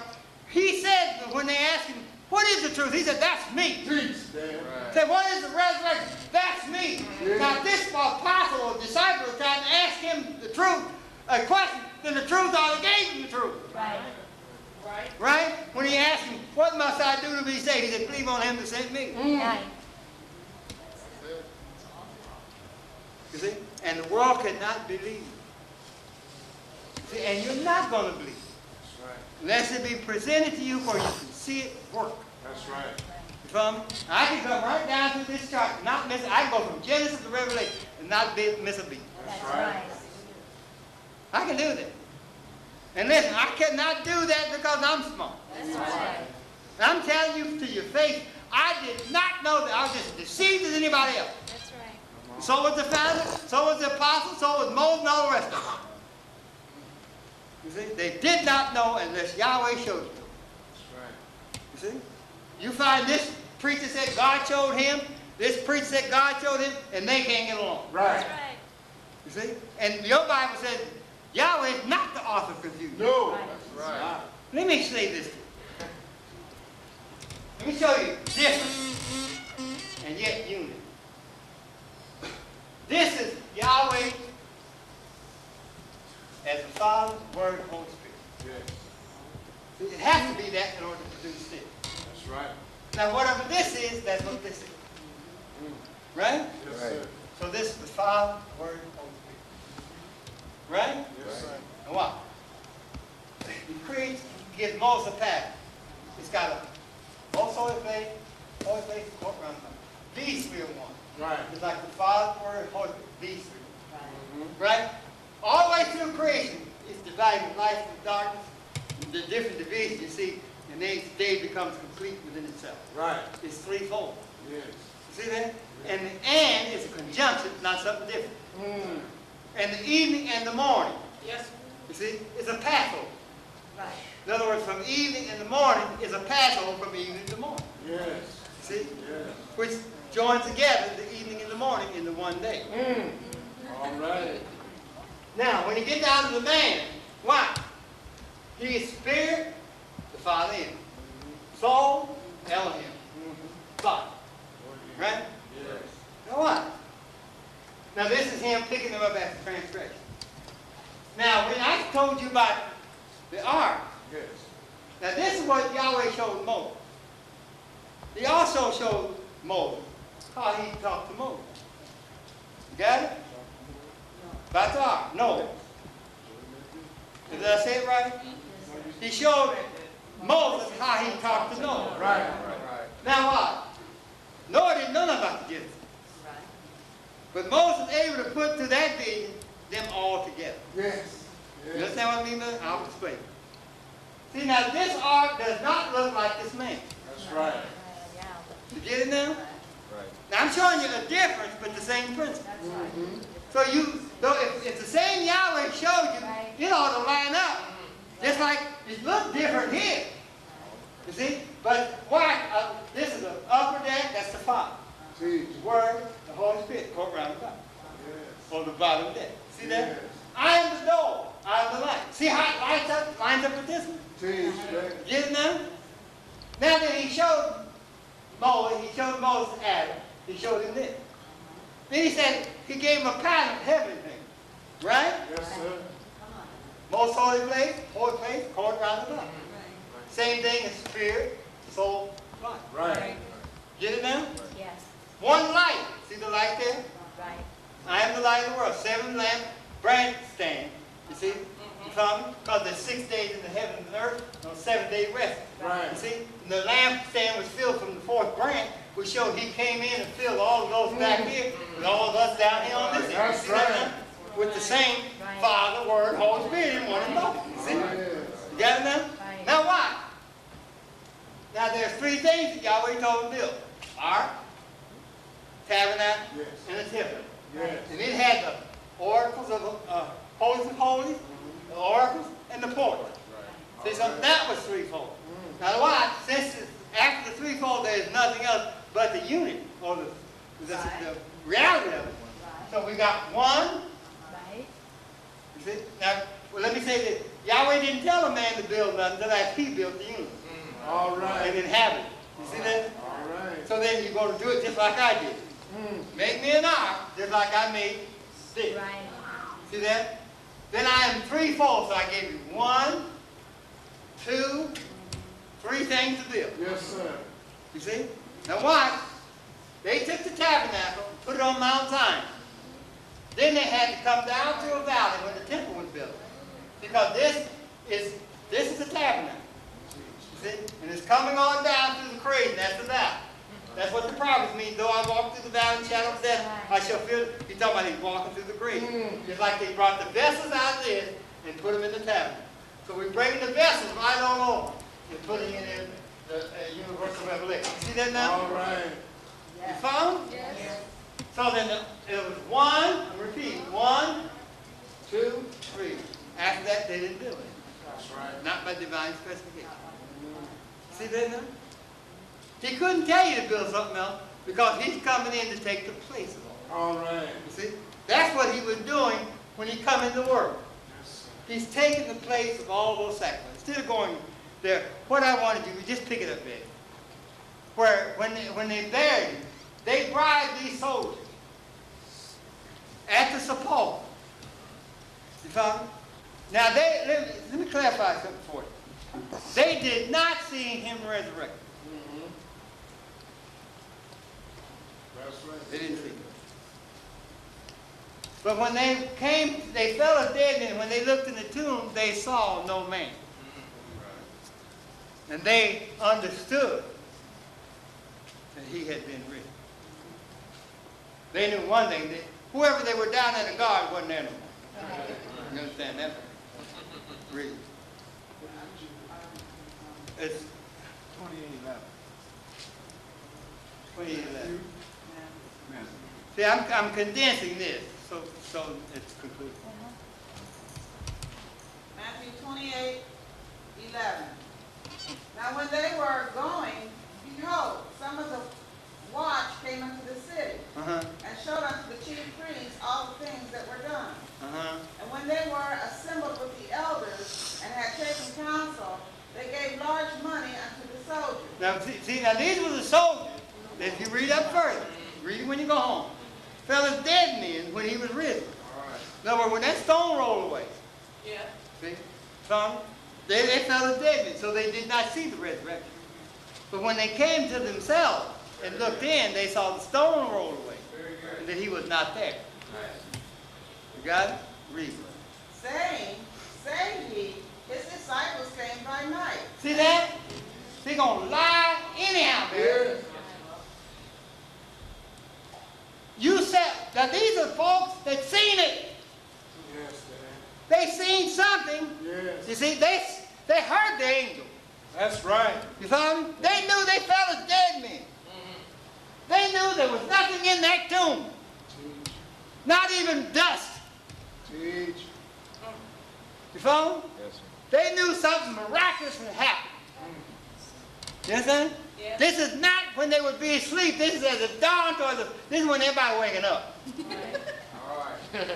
he said, when they asked him, what is the truth? He said, that's me. Teach, Dan. Said, what is the resurrection? That's me. Yeah. Now, if this apostle or disciple was trying to ask him the truth, a question, then the truth ought to gave him the truth. Right. Right? When he asked him, what must I do to be saved? He said, believe on him that sent me. Right. You see? And the world cannot believe. See, and you're not going to believe. That's right. Unless it be presented to you where you can see it work. That's right. You From I can come right down through this chart, not miss. I can go from Genesis to Revelation and not miss a beat. That's right. I can do that. And listen, I cannot do that because I'm smart. That's right. I'm telling you to your face, I did not know that I was just as deceived as anybody else. That's right. So was the founder, so was the apostle, so was Moses and all the rest of them. You see, they did not know unless Yahweh showed it to them. You see? You find this preacher said God showed him, this preacher said God showed him, and they can't get along. Right. That's right. You see? And your Bible says Yahweh is not the author of confusion. No. Right. That's right. Let me say this to you. Let me show you difference and yet unity. This is Yahweh as the Father, Word, and Holy Spirit. Yes. It has to be that in order to produce this. That's right. Now, whatever this is, that's what this is. Right? Yes, sir. So this is the Father, Word, and Holy Spirit. Right? Yes, sir. And what? He creates, he gives Moses a pattern. It's got a most holy place, court round about. These three are one. Right. It's like the Father, Word, Holy Spirit. These three. Mm-hmm. Right? All the way through creation, it's dividing light from darkness. The different divisions you see, and then each day becomes complete within itself. Right. It's threefold. Yes. You see that? And the and is a conjunction, not something different. Mm. And the evening and the morning, Yes. you see, is a Passover. Right. In other words, from evening and the morning is a Passover from evening to morning. Yes. See? Yes. Which joins together the evening and the morning in the one day. Mm. All right. Now, when you get down to the man, why? He is spirit, the Father in him. Soul, Elohim. Body. Right? Yes. Now what? Now this is him picking them up after transgression. Now, when I told you about the ark, Yes. now this is what Yahweh showed Moses. He also showed Moses how he talked to Moses. You got it? About the ark? No. Did I say it right? He showed Moses how he talked to Noah. Right. Right. Now what? Noah didn't know nothing about the Genesis. But Moses was able to put through that vision them all together. Yes. You Yes. understand what I mean by that? I'll explain. See, now this ark does not look like this man. That's right. Yeah. You get it now? Right. Now I'm showing you a difference, but the same principle. That's right. Mm-hmm. So you, though if the same Yahweh showed you, it ought to line up. Just like it looked different here. You see? But why? This is the upper deck, that's the Father. Teach. The Word, the Holy Spirit, go around the top. Yes. On the bottom deck. See that? Yes. I am the door. I am the light. See how it lines up with this one? Teach. Yes. Get it now? Now that he showed Moses Adam, he showed him this. Then he said, he gave him a pattern of heavenly things. Right? Yes, sir. Most holy place, court round the top. Same thing as spirit, soul, body. Right. Get it now? Yes. One light. See the light there? Right. I am the light of the world. 7 lamp branch stand. You see? You follow me? Because there's 6 days in the heaven and the earth, no 7 day rest. Right. You see? And the lamp stand was filled from the 4th branch, which showed he came in and filled all of those back here with all of us down here on this end. That's You see that right. now? With the same Right. Father, Word, Holy Spirit in one another. You see? Yes. You got it now? Right. Now what? Now there's 3 things that Yahweh told him to build. Ark, tabernacle, Yes. and a temple. Yes. And it had the oracles of holies of holies, the oracles, and the portal. Right. See, so that was threefold. Now watch, since after the threefold there is nothing else but the unity, or the reality of it. So we got one, Right. you see? Now, well, let me say this. Yahweh didn't tell a man to build nothing until after he built the unity All and right. inhabit it. You see that? All right. So then you're going to do it just like I did. Make me an ark, just like I made this. Right. See that? Then I am threefold, so I gave you 1, 2, 3 things to build. Yes, sir. You see? Now watch. They took the tabernacle, put it on Mount Zion. Then they had to come down through a valley when the temple was built. Because this is the tabernacle. You see? And it's coming on down through the creation, that's the valley. That's what the prophets mean. Though I walk through the valley of the shadow of death, I shall feel. He's talking about he's walking through the grave. Just like they brought the vessels out of this and put them in the tabernacle. So we're bringing the vessels right on over and putting it in the universal revelation. See that now? All right. You found? Yes. So then it was 1, repeat, 1, 2, 3. After that, they didn't do it. That's right. Not by divine specification. See that now? He couldn't tell you to build something else because he's coming in to take the place of all. All right. You see? That's what he was doing when he come into the world. He's taking the place of all those sacrifices. Instead of going there, what I want to do is just pick it up there. Where when they buried him, they bribed these soldiers at the sepulchre. You follow me? Now, let me clarify something for you. They did not see him resurrected. That's right. They didn't see him. But when they came, they fell as dead, and when they looked in the tomb, they saw no man. And they understood that he had been risen. They knew one thing, that whoever they were down at the guard wasn't there no more. You understand that? Really. It's 28:11. 2011. See, I'm condensing this, so it's concluded. Matthew 28:11. Now when they were going, behold, some of the watch came into the city, and showed unto the chief priests all the things that were done. And when they were assembled with the elders, and had taken counsel, they gave large money unto the soldiers. Now, now these were the soldiers. If you read up further, read it when you go home. Fell as dead men when he was risen. All right. In other words, when that stone rolled away, Yeah. see, some, they fell as dead men, so they did not see the resurrection. But when they came to themselves and looked in, they saw the stone roll away, and that he was not there. You got it? Read. Saying, say ye, his disciples came by night. See that? They're going to lie anyhow, man. You said, now these are folks that seen it. Yes, They seen something. Yes. You see, they heard the angel. That's right. You follow me? They knew they fell as dead men. They knew there was nothing in that tomb. Not even dust. Teach. You follow me? Yes, sir. They knew something miraculous had happened. You understand? Yeah. This is not when they would be asleep. This is at the dawn or this is when everybody waking up. All right.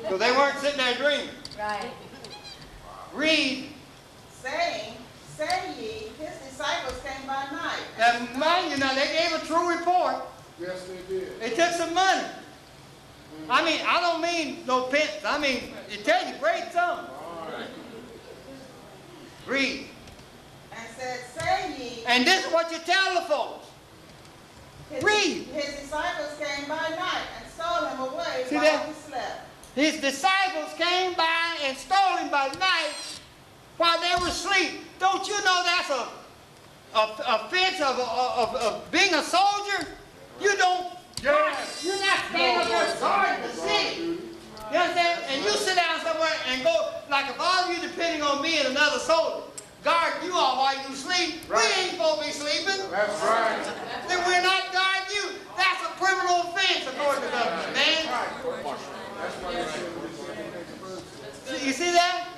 So they weren't sitting there dreaming. Right. Read. Saying, say ye, his disciples came by night. Now, mind you, now they gave a true report. Yes, they did. They took some money. I mean, I don't mean no pence. I mean, it tells you great sum. All right. Read. And said, say ye, And this is what you tell the folks. Read. His disciples came by night and stole him away See while that? he slept. His disciples came by and stole him by night while they were asleep. Don't you know that's a offense of being a soldier? You don't. Yes. You're not standing up there guarding the city. You understand? And you sit down somewhere and go, like if all of you depending on me and another soldier, guard you all while you sleep. Right. We ain't supposed to be sleeping. That's right. Then we're not guarding you. That's a criminal offense according to government, man. That's why you said You see that?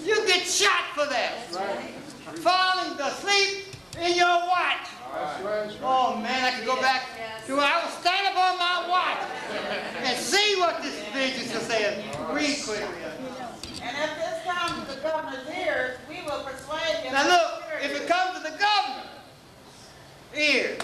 You get shot for that. right. Falling asleep in your watch. That's right. Oh man, I could go back to where I was standing up on my watch and see what this vision is saying. Read quickly. And if this comes to the governor's ears, we will persuade him. Now to look, secure if you. it comes to the governor ears,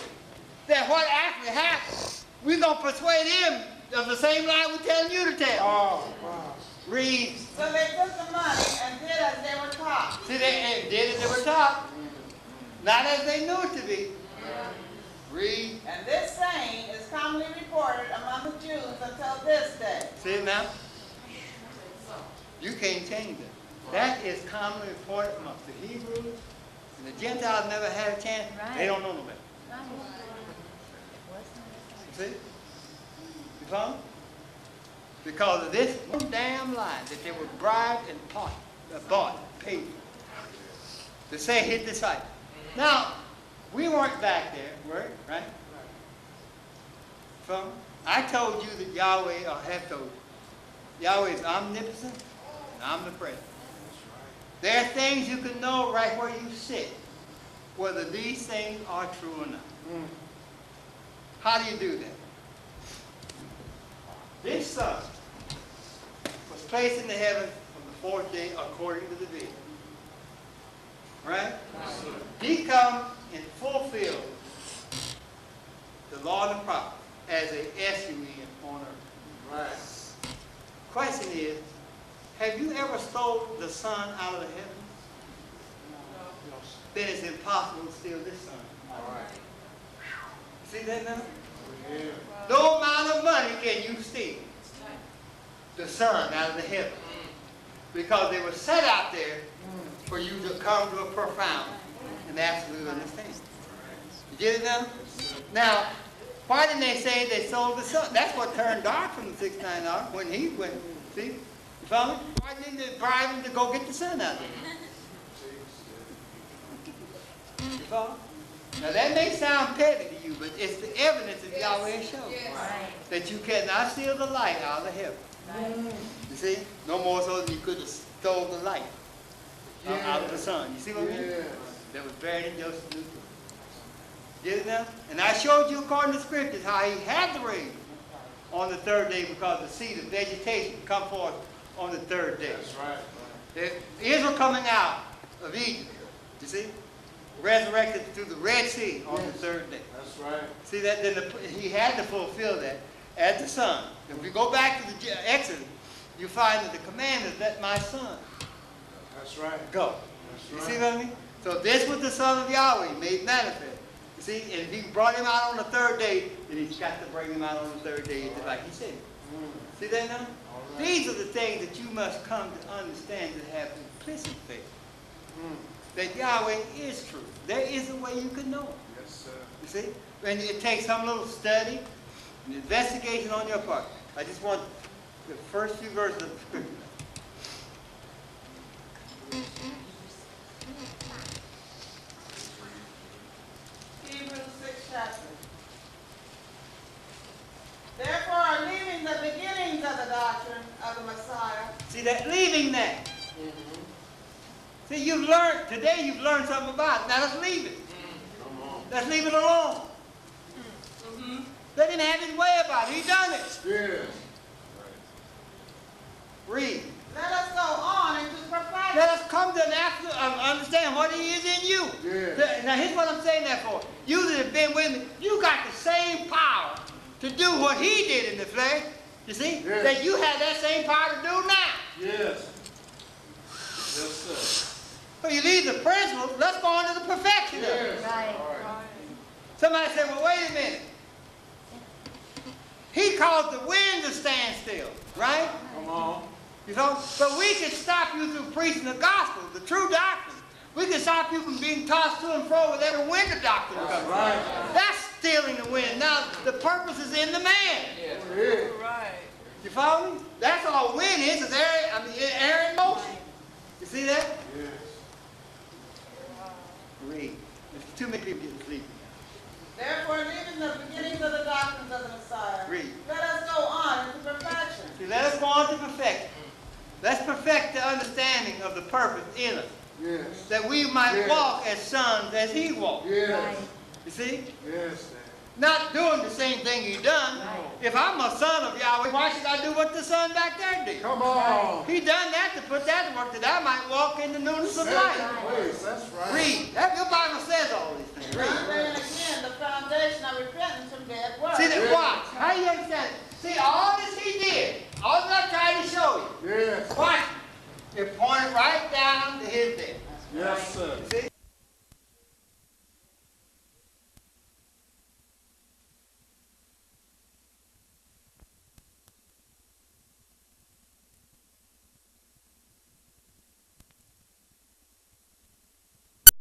that what actually happened, we're going to persuade him of the same lie we're telling you to tell. Oh, wow. Read. So they took the money and did as they were taught. See, they did as they were taught. Not as they knew it to be. Read. And this saying is commonly reported among the Jews until this day. See it now? You can't change it. That is commonly reported amongst the Hebrews And the Gentiles never had a chance. Right. They don't know no better. You see? You follow? Because of this one damn lie that they were bribed and bought, paid to say his disciples. Now, we weren't back there, were we? Right? So, I told you that Yahweh, or have told you, Yahweh is omnipotent and omnipresent. There are things you can know right where you sit, whether these things are true or not. How do you do that? This son was placed in the heaven on the fourth day according to the vision. Right? He come and fulfill the law and the prophet as a SUE on earth. Right. Question is, have you ever stole the sun out of the heavens? Then it's impossible to steal this sun. All right. See that now? Yeah. No amount of money can you steal the sun out of the heavens. Because they were set out there for you to come to a profound and absolute understanding. You get it now? Now, why didn't they say they sold the sun? That's what turned dark from the 69 hours when he went. See? You follow me? Why didn't they bribe him to go get the sun out there? You follow? Now that may sound petty to you, but it's the evidence that Yahweh shows. Right. That you cannot steal the light out of the heaven. Right. You see? No more so than you could have stole the light out of the sun. You see what I mean? Yeah. That was buried in Joseph's new tomb. Get it now? And I showed you according to the scriptures how he had to raise on the third day because the seed of vegetation come forth on the third day. That's right. Israel coming out of Egypt, you see? Resurrected through the Red Sea on the third day. That's right. See that? Then he had to fulfill that as the son. If we go back to the Exodus, you find that the command is, let my son That's right. go. That's You right. see what I mean? So this was the Son of Yahweh made manifest. You see, and if he brought him out on the third day, then he's got to bring him out on the third day, just like he said. See that now? All right. These are the things that you must come to understand to have implicit faith. That Yahweh is true. There is a way you can know it. Yes, sir. You see? And it takes some little study and investigation on your part. I just want the first few verses of the scripture. Hebrews 6th chapter. Therefore, leaving the beginnings of the doctrine of the Messiah, See that? Leaving that. See, you've learned, today you've learned something about it. Now let's leave it. Come on. Let's leave it alone. Let him have his way about it. He done it. Yes. Read. let us go on into perfection. Let us come to an absolute understand what he is in you. Yeah. Now here's what I'm saying that for. You that have been with me, you got the same power to do what he did in the flesh. You see? Yes. That you have that same power to do now. Yes. Yes, sir. So you leave the principles, let's go on to the perfection of it. Yes. Right. All right. Somebody said, well, wait a minute. He caused the wind to stand still, right? Come on. You know, but we can stop you through preaching the gospel, the true doctrine. We can stop you from being tossed to and fro with every wind of doctrine. That's right. That's stealing the wind. Now, the purpose is in the man. Yeah. You follow me? That's all wind is air in motion. You see that? Yes. Read. There's too many people getting sleepy. Therefore, leaving the beginnings of the doctrines of the Messiah, Read. let us go on into perfection. See, let us go on to perfection. Let's perfect the understanding of the purpose in us. Yes. That we might Yes. walk as sons as he walked. Yes. You see? Yes. Not doing the same thing he done. Right. If I'm a son of Yahweh, why should I do what the son back there did? Come on. He done that to put that to work that I might walk in the newness of That's life. right. That's right. Read. That, your Bible says all these things. Not Read. laying again the